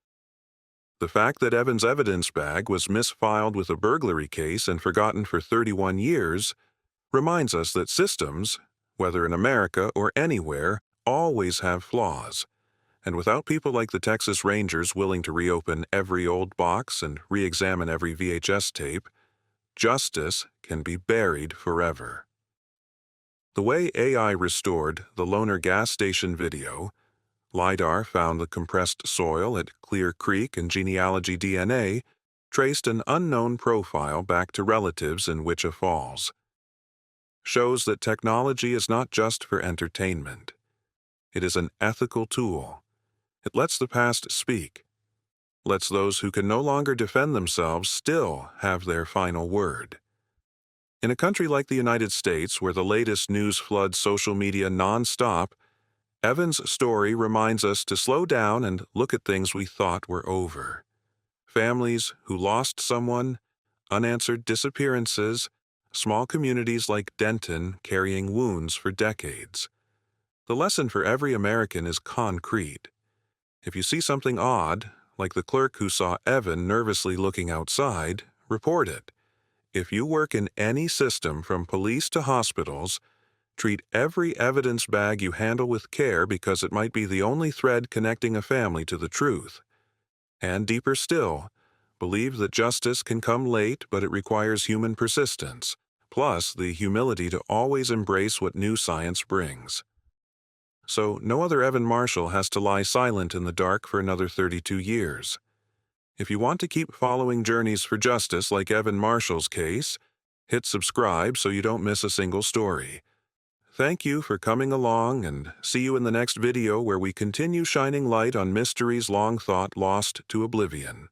The fact that Evan's evidence bag was misfiled with a burglary case and forgotten for 31 years reminds us that systems, whether in America or anywhere, always have flaws. And without people like the Texas Rangers willing to reopen every old box and re-examine every VHS tape, justice can be buried forever. The way AI restored the Loner gas station video, LiDAR found the compressed soil at Clear Creek and genealogy DNA traced an unknown profile back to relatives in Wichita Falls, shows that technology is not just for entertainment. It is an ethical tool. It lets the past speak, lets those who can no longer defend themselves still have their final word. In a country like the United States, where the latest news floods social media nonstop, Evan's story reminds us to slow down and look at things we thought were over. Families who lost someone, unanswered disappearances, small communities like Denton carrying wounds for decades. The lesson for every American is concrete. If you see something odd, like the clerk who saw Evan nervously looking outside, report it. If you work in any system from police to hospitals, treat every evidence bag you handle with care because it might be the only thread connecting a family to the truth. And deeper still, believe that justice can come late, but it requires human persistence, plus the humility to always embrace what new science brings. so no other Evan Marshall has to lie silent in the dark for another 32 years. If you want to keep following journeys for justice like Evan Marshall's case, hit subscribe so you don't miss a single story. Thank you for coming along, and see you in the next video where we continue shining light on mysteries long thought lost to oblivion.